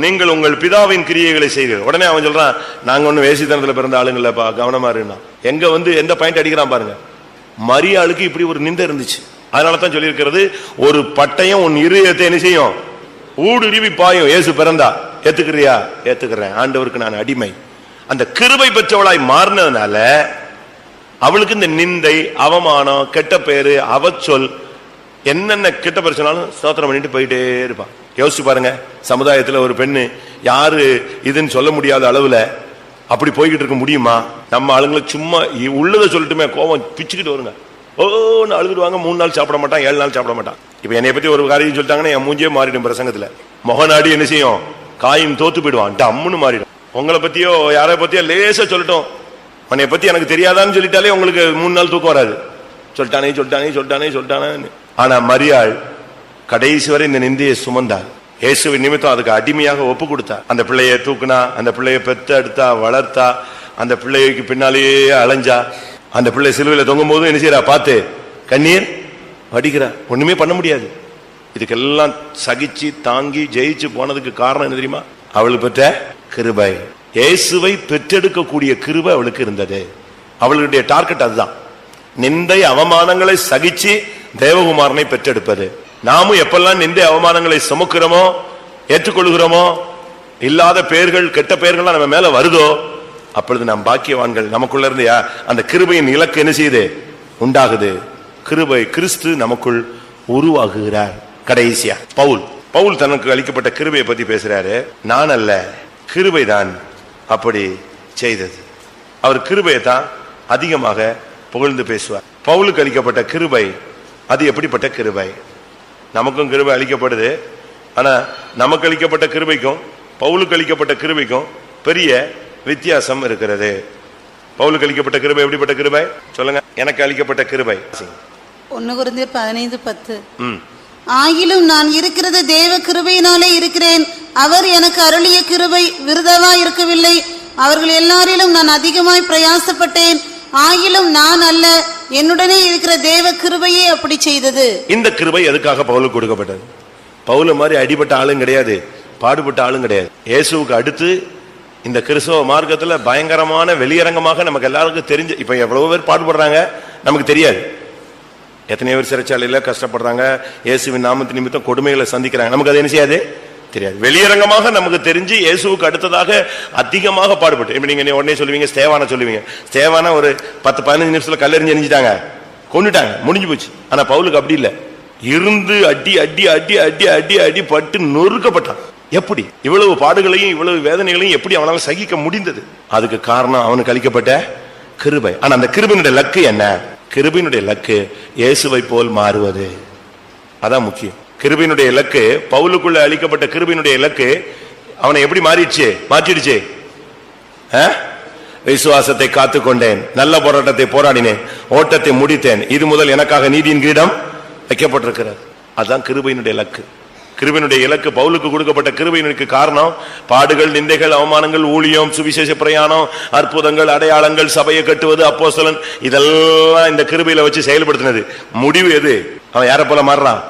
நீங்கள் உங்கள் பிதாவின் கிரியைகளை செய்கிறீர்கள். உடனே அவன் சொல்றான், நாங்க ஒண்ணு வேசித்தனத்துல பிறந்த ஆளுங்களப்பா, கவனமா இருந்தான். எங்க எந்த பாயிண்ட் அடிக்கிறான் பாருங்க. மரியாளுக்கு இப்படி ஒரு நிந்தை இருந்துச்சு. அதனாலதான் சொல்லி இருக்கிறது, ஒரு பட்டயம் உன் இருதயத்தை என்ன செய்யும்? ஊடுருவி பாயும். இயேசு பிறந்தா ஏத்துக்கிறியா? ஏத்துக்கிறேன், ஆண்டவருக்கு நான் அடிமை. அந்த கிருபை பெற்றவளாய் மாறினதுனால அவளுக்கு இந்த நிந்தை, அவமானம், கெட்ட பேரு, அவச்சொல், என்னென்ன கெட்ட பேர் சொன்னாலும் ஸ்தோத்திரம் பண்ணிட்டு போயிட்டே இருப்பான். யோசிச்சு பாருங்க, சமுதாயத்துல ஒரு பெண்ணு யாரு இதுன்னு சொல்ல முடியாத அளவுல அப்படி போய்கிட்டு இருக்க முடியுமா? நம்ம ஆளுங்களுக்கு சும்மா உள்ளதை சொல்லட்டுமே கோபம் பிச்சுக்கிட்டு வருங்க. ஓன்னு அழுதுடுவாங்க. 3 நாள் சாப்பிட மாட்டான், 7 நாள் சாப்பிட மாட்டான். இப்ப என்னை பத்தி ஒரு காரியம் சொல்லிட்டாங்கன்னா என் மூஞ்சியே மாறிடும். பிரசங்கத்துல முகநாடி என்ன செய்யும்? காயின் தோத்து போயிடுவான், டம்முன்னு மாறிடும். உங்களை பத்தியோ யாரை பத்தியோ லேசா சொல்லட்டும், உன்னை பத்தி எனக்கு தெரியாதான்னு சொல்லிட்டாலே உங்களுக்கு 3 நாள் தூக்கம் வராது. சொல்லிட்டானே. ஆனா மரியாள் கடைசி வரை இந்த நிந்தையை சுமந்தாள். இயேசுவின் நிமித்தம் அதுக்கு அடிமையாக ஒப்பு கொடுத்தா. அந்த பிள்ளைய தூக்குனா, அந்த பிள்ளைய பெத்து எடுத்தா, வளர்த்தா, அந்த பிள்ளைக்கு பின்னாலேயே அலைஞ்சா. அந்த பிள்ளை சிலுவையில தொங்கும் போது என்ன செய்யறா? பார்த்து கண்ணீர் வடிக்கிறா. ஒண்ணுமே பண்ண முடியாது. இதுக்கெல்லாம் சகிச்சு தாங்கி ஜெயிச்சு போனதுக்கு காரணம் என்ன தெரியுமா? அவளுக்கு பெற்ற கிருபை. இயேசுவை பெற்றெடுக்கக்கூடிய கிருபை அவளுக்கு இருந்தது. அவளுடைய டார்கெட் அதுதான். நிந்தை அவமானங்களை சகிச்சு தேவகுமாரனை பெற்றெடுப்பது. நாமும் எப்பெல்லாம் நிந்தை அவமானங்களை சுமக்கிறோமோ, ஏற்றுக்கொள்கிறோமோ, இல்லாத பெயர்கள், கெட்ட பெயர்கள்லாம் நம்ம மேல வருதோ, அப்பொழுது நாம் பாக்கியவான்கள். நமக்குள்ள இருந்து அந்த கிருபையின் இலக்கு என்ன செய்யுது? உண்டாகுது. கிருபை, கிறிஸ்து நமக்குள் உருவாகுகிறார். கடைசியா பவுல் தனக்கு அளிக்கப்பட்ட கிருபையை பத்தி பேசுறாரு. நான் அல்ல, கிருபைதான் அப்படி செய்தது. அவர் கிருபையை தான் அதிகமாக புகழ்ந்து பேசுவார். பவுலுக்கு அளிக்கப்பட்ட கிருபை அது எப்படிப்பட்ட கிருபை? நமக்கும் கிருபை அளிக்கப்படுது. ஆனா நமக்கு அளிக்கப்பட்ட கிருபைக்கும் பவுலுக்கு அளிக்கப்பட்ட கிருபைக்கும் பெரிய வித்தியாசம் இருக்கிறது. பவுலுக்கு அளிக்கப்பட்ட கிருபை எப்படிப்பட்ட கிருபை சொல்லுங்க? எனக்கு அளிக்கப்பட்ட கிருபை 1 கொரிந்தியர் 15:10. ஆகிலும் நான் இருக்கிறது தேவ கிருபையினாலே இருக்கிறேன். அவர் எனக்கு அருளிய கிருபை விருதவா இருக்கவில்லை. அவர்கள் எல்லாரிலும் நான் அதிகமாய் பிரயாசப்பட்டேன். ஆகிலும் நான் அல்ல, என்னுடனே இருக்கிற தேவ கிருபையே அப்படி செய்தது. இந்த கிருபை எதுக்காக பவுலுக்கு கொடுக்கப்பட்டது? பவுல மாதிரி அடிபட்ட ஆளும் கிடையாது, பாடுபட்ட ஆளும் கிடையாது. இயேசுவுக்கு அடுத்து இந்த கிறிஸ்தவ மார்க்கத்துல பயங்கரமான வெளியரங்கமாக நமக்கு எல்லாருக்கும் தெரிஞ்ச, இப்ப எவ்வளவு பேர் பாடுபடுறாங்க நமக்கு தெரியாது. எத்தனையோ பேர் சிறைச்சாலையில கஷ்டப்படுறாங்க, இயேசுவின் நாமத்து நிமித்தம் கொடுமைகளை சந்திக்கிறாங்க, நமக்கு அது என்ன செய்யாது தெரியாது. வெளியரங்கமாக நமக்கு தெரிஞ்சு இயேசுவுக்கு அடுத்ததாக அதிகமாக பாடுபட்டு, இப்ப நீங்க உடனே சொல்லுவீங்க ஸ்தேவான சொல்லுவீங்க. ஸ்தேவான ஒரு 10-15 நிமிஷத்துல கல்லெறிஞ்சு எரிஞ்சிட்டாங்க, கொண்டுட்டாங்க, முடிஞ்சு போச்சு. ஆனா பவுலுக்கு அப்படி இல்லை, இருந்து அடி அடி அடி அடி அடி அடி பட்டு நொறுக்கப்பட்டான். எப்படி இவ்வளவு பாடுகளையும் இவ்வளவு வேதனைகளையும் எப்படி அவனால சகிக்க முடிந்தது? அதுக்கு காரணம் அவனுக்கு அளிக்கப்பட்ட கிருபை. ஆனா அந்த கிருபையினுடைய லக்கு என்ன? கிருபையினுடைய லக்கு இயேசுவை போல் மாறுவது. அதான் முக்கியம். கிருபையினுடைய இலக்கு, பவுலுக்குள்ள அளிக்கப்பட்ட கிருபையினுடைய இலக்கு அவனை எப்படி மாற்றிடுச்சு? விசுவாசத்தை காத்துக்கொண்டேன், நல்ல போராட்டத்தை போராடினேன், ஓட்டத்தை முடித்தேன், இது முதல் எனக்காக நீதியின் கிரீடம் வைக்கப்பட்டிருக்கிறது. அதுதான் கிருபையினுடைய இலக்கு. கிருபையினுடைய இலக்கு பவுலுக்கு கொடுக்கப்பட்ட கிருபையினுக்கு காரணம் பாடுகள், நிந்தைகள், அவமானங்கள், ஊழியம், சுவிசேஷ பிரயாணம், அற்புதங்கள், அடையாளங்கள், சபையை கட்டுவது, அப்போஸ்தலன், இதெல்லாம் இந்த கிருபையில வச்சு செயல்படுத்தினது. முடிவு எது? அவன் யாரை போல மாறுறான்?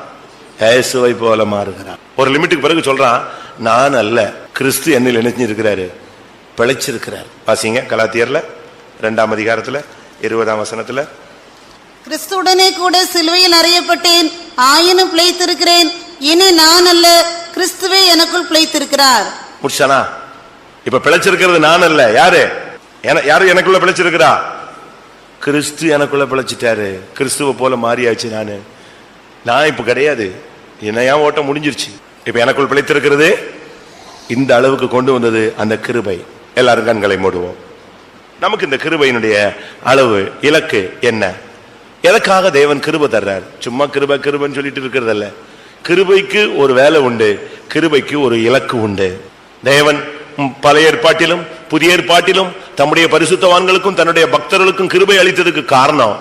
இயேசுவை போல மாறுகிறான். ஒரு லிமிட்டுக்கு பிறகு சொல்றான், நான் அல்ல, கிறிஸ்து என்னில் இணைஞ்சிருக்கிறாரு, பிழைச்சிருக்கிறார். வாசிங்க கலாத்தியர்ல 2ஆம் அதிகாரத்துல 20ஆம் வசனத்துல, கிறிஸ்துவுடனே கூட சிலுவையில் அறையப்பட்டேன், ஆயினும் பிழைத்திருக்கிறேன். இனி நான் அல்ல, கிறிஸ்துவே எனக்குள் பிழைத்திருக்கிறார். முடிச்சானா? இப்ப பிழைச்சிருக்கிறது நான் அல்ல, யாரு யாரு எனக்குள்ள பிழைச்சிருக்கிறா? கிறிஸ்து எனக்குள்ள பிழைச்சிட்டாரு. கிறிஸ்துவ போல மாறியாச்சு. நான் இப்ப கிடையாது, என்னையா ஓட்டம் முடிஞ்சிருச்சு. இப்ப எனக்குள் பிழைத்திருக்கிறது இந்த அளவுக்கு கொண்டு வந்தது அந்த கிருபை. எல்லாரும் கண்களை மூடுவோம். நமக்கு இந்த கிருபையினுடைய அளவு, இலக்கு என்ன? எதற்காக தேவன் கிருபை தர்றார்? சும்மா கிருபை கிருபைன்னு சொல்லிட்டு இருக்கிறது அல்ல. கிருபைக்கு ஒரு வேலை உண்டு, கிருபைக்கு ஒரு இலக்கு உண்டு. தேவன் பழைய ஏற்பாட்டிலும் புதிய ஏற்பாட்டிலும் தம்முடைய பரிசுத்தவான்களுக்கும் தன்னுடைய பக்தர்களுக்கும் கிருபை அளித்ததுக்கு காரணம்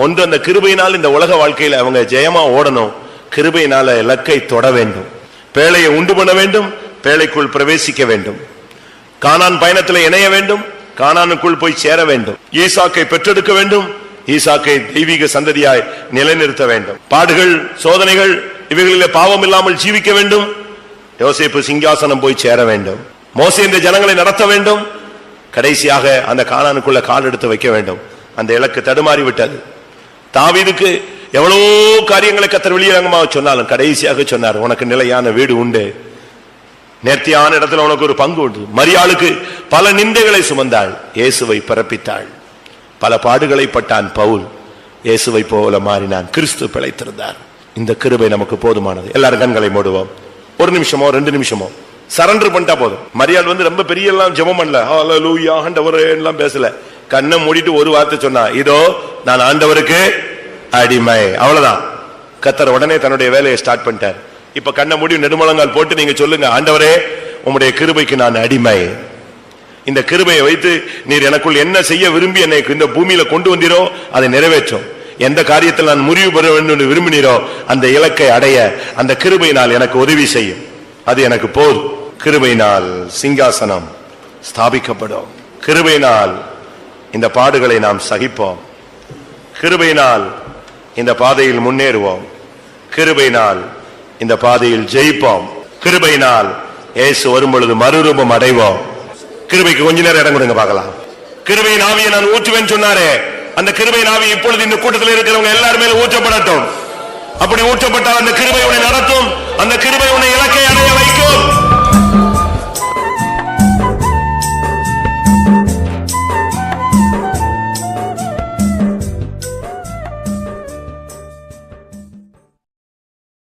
ஒன்று, அந்த கிருபையினால் இந்த உலக வாழ்க்கையில அவங்க ஜெயமா ஓடணும். கிருபையினால இலக்கை தொட வேண்டும், பேழையை உண்டு பண்ண வேண்டும், பேழைக்குள் பிரவேசிக்க வேண்டும், கானான் பயணத்தில் இணைய வேண்டும், கானானுக்குள் போய் சேர வேண்டும், ஈசாக்கை பெற்றெடுக்க வேண்டும், ஈசாக்கை தெய்வீக சந்ததியாய் நிலைநிறுத்த வேண்டும், பாடுகள் சோதனைகள் இவைகளிலே பாவம் இல்லாமல் ஜீவிக்க வேண்டும், யோசேப்பு சிங்காசனம் போய் சேர வேண்டும், மோசே இந்த ஜனங்களை நடத்த வேண்டும், கடைசியாக அந்த கானானுக்குள்ள கால் எடுத்து வைக்க வேண்டும். அந்த இலக்கு தடுமாறி விட்டது. தாவீதுக்கு எவ்வளவோ காரியங்களை கர்த்தர் வெளியரங்கமாக சொன்னாலும் கடைசியாக சொன்னார், உனக்கு நிலையான வீடு உண்டு, நேர்த்தியான இடத்துல உனக்கு ஒரு பங்கு உண்டு. மரியாளுக்கு பல நிந்தைகளை சுமந்தாள், இயேசுவை பிறப்பித்தாள். பல பாடுகளை பட்டான் பவுல், இயேசுவை போல மாறினான், கிறிஸ்து பிழைத்திருந்தார். இந்த கிருபை நமக்கு போதுமானது. எல்லாரும் கண்களை மூடுவோம். 1 நிமிஷமோ 2 நிமிஷமோ சரண்டர் பண்ணிட்டா போதும். மரியாள் ரொம்ப பெரிய எல்லாம் ஜெபம் பண்ணல, ஹல்லேலூயா ஆண்டவரே எல்லாம் பேசல, கண்ணை மூடிட்டு ஒரு வார்த்தை சொன்னா, இதோ நான் ஆண்டவருக்கு அடிமை, அவ்வளவுதான். கர்த்தர் உடனே தன்னுடைய வேலையை ஸ்டார்ட் பண்ணிட்டார். இப்ப கண்ணை மூடி நெடுமலங்கால் போட்டு நீங்க சொல்லுங்க, ஆண்டவரே உம்முடைய கிருபைக்கு நான் அடிமை. இந்த கிருபையை வைத்து நீர் எனக்குள் என்ன செய்ய விரும்பி என்னை இந்த பூமியில கொண்டு வந்தீரோ அதை நிறைவேற்றும். எந்த காரியத்தில் நான் முறிவு பெற வேண்டும் என்று விரும்பினீரோ அந்த இலக்கை அடைய அந்த கிருபையினால் எனக்கு உதவி செய்யும். அது எனக்கு போதும். கிருபையினால் சிங்காசனம் ஸ்தாபிக்கப்படும். கிருபையினால் இந்த பாடுகளை நாம் சகிப்போம். கிருபையினால் இந்த பாதையில் முன்னேறுவோம். கிருபையினால் இந்த பாதையில் ஜெயிப்போம். கிருபையினால் இயேசு வரும் பொழுது மறுரூபம் அடைவோம். கிருபைக்கு கொஞ்ச நேரம் இடம் கொடுங்க பார்க்கலாம். கிருபையின் ஆவியை நான் ஊற்றுவேன் சொன்னாரே, அந்த கிருபையின் ஆவி இப்பொழுது இந்த கூட்டத்தில் இருக்கிறவங்க எல்லாரும் மேல ஊற்றப்படட்டும். அப்படி ஊற்றப்பட்டால் அந்த கிருபை உன்னை நடத்தும், அந்த கிருபை உன்னை இலக்கை அடைய வைக்கும்.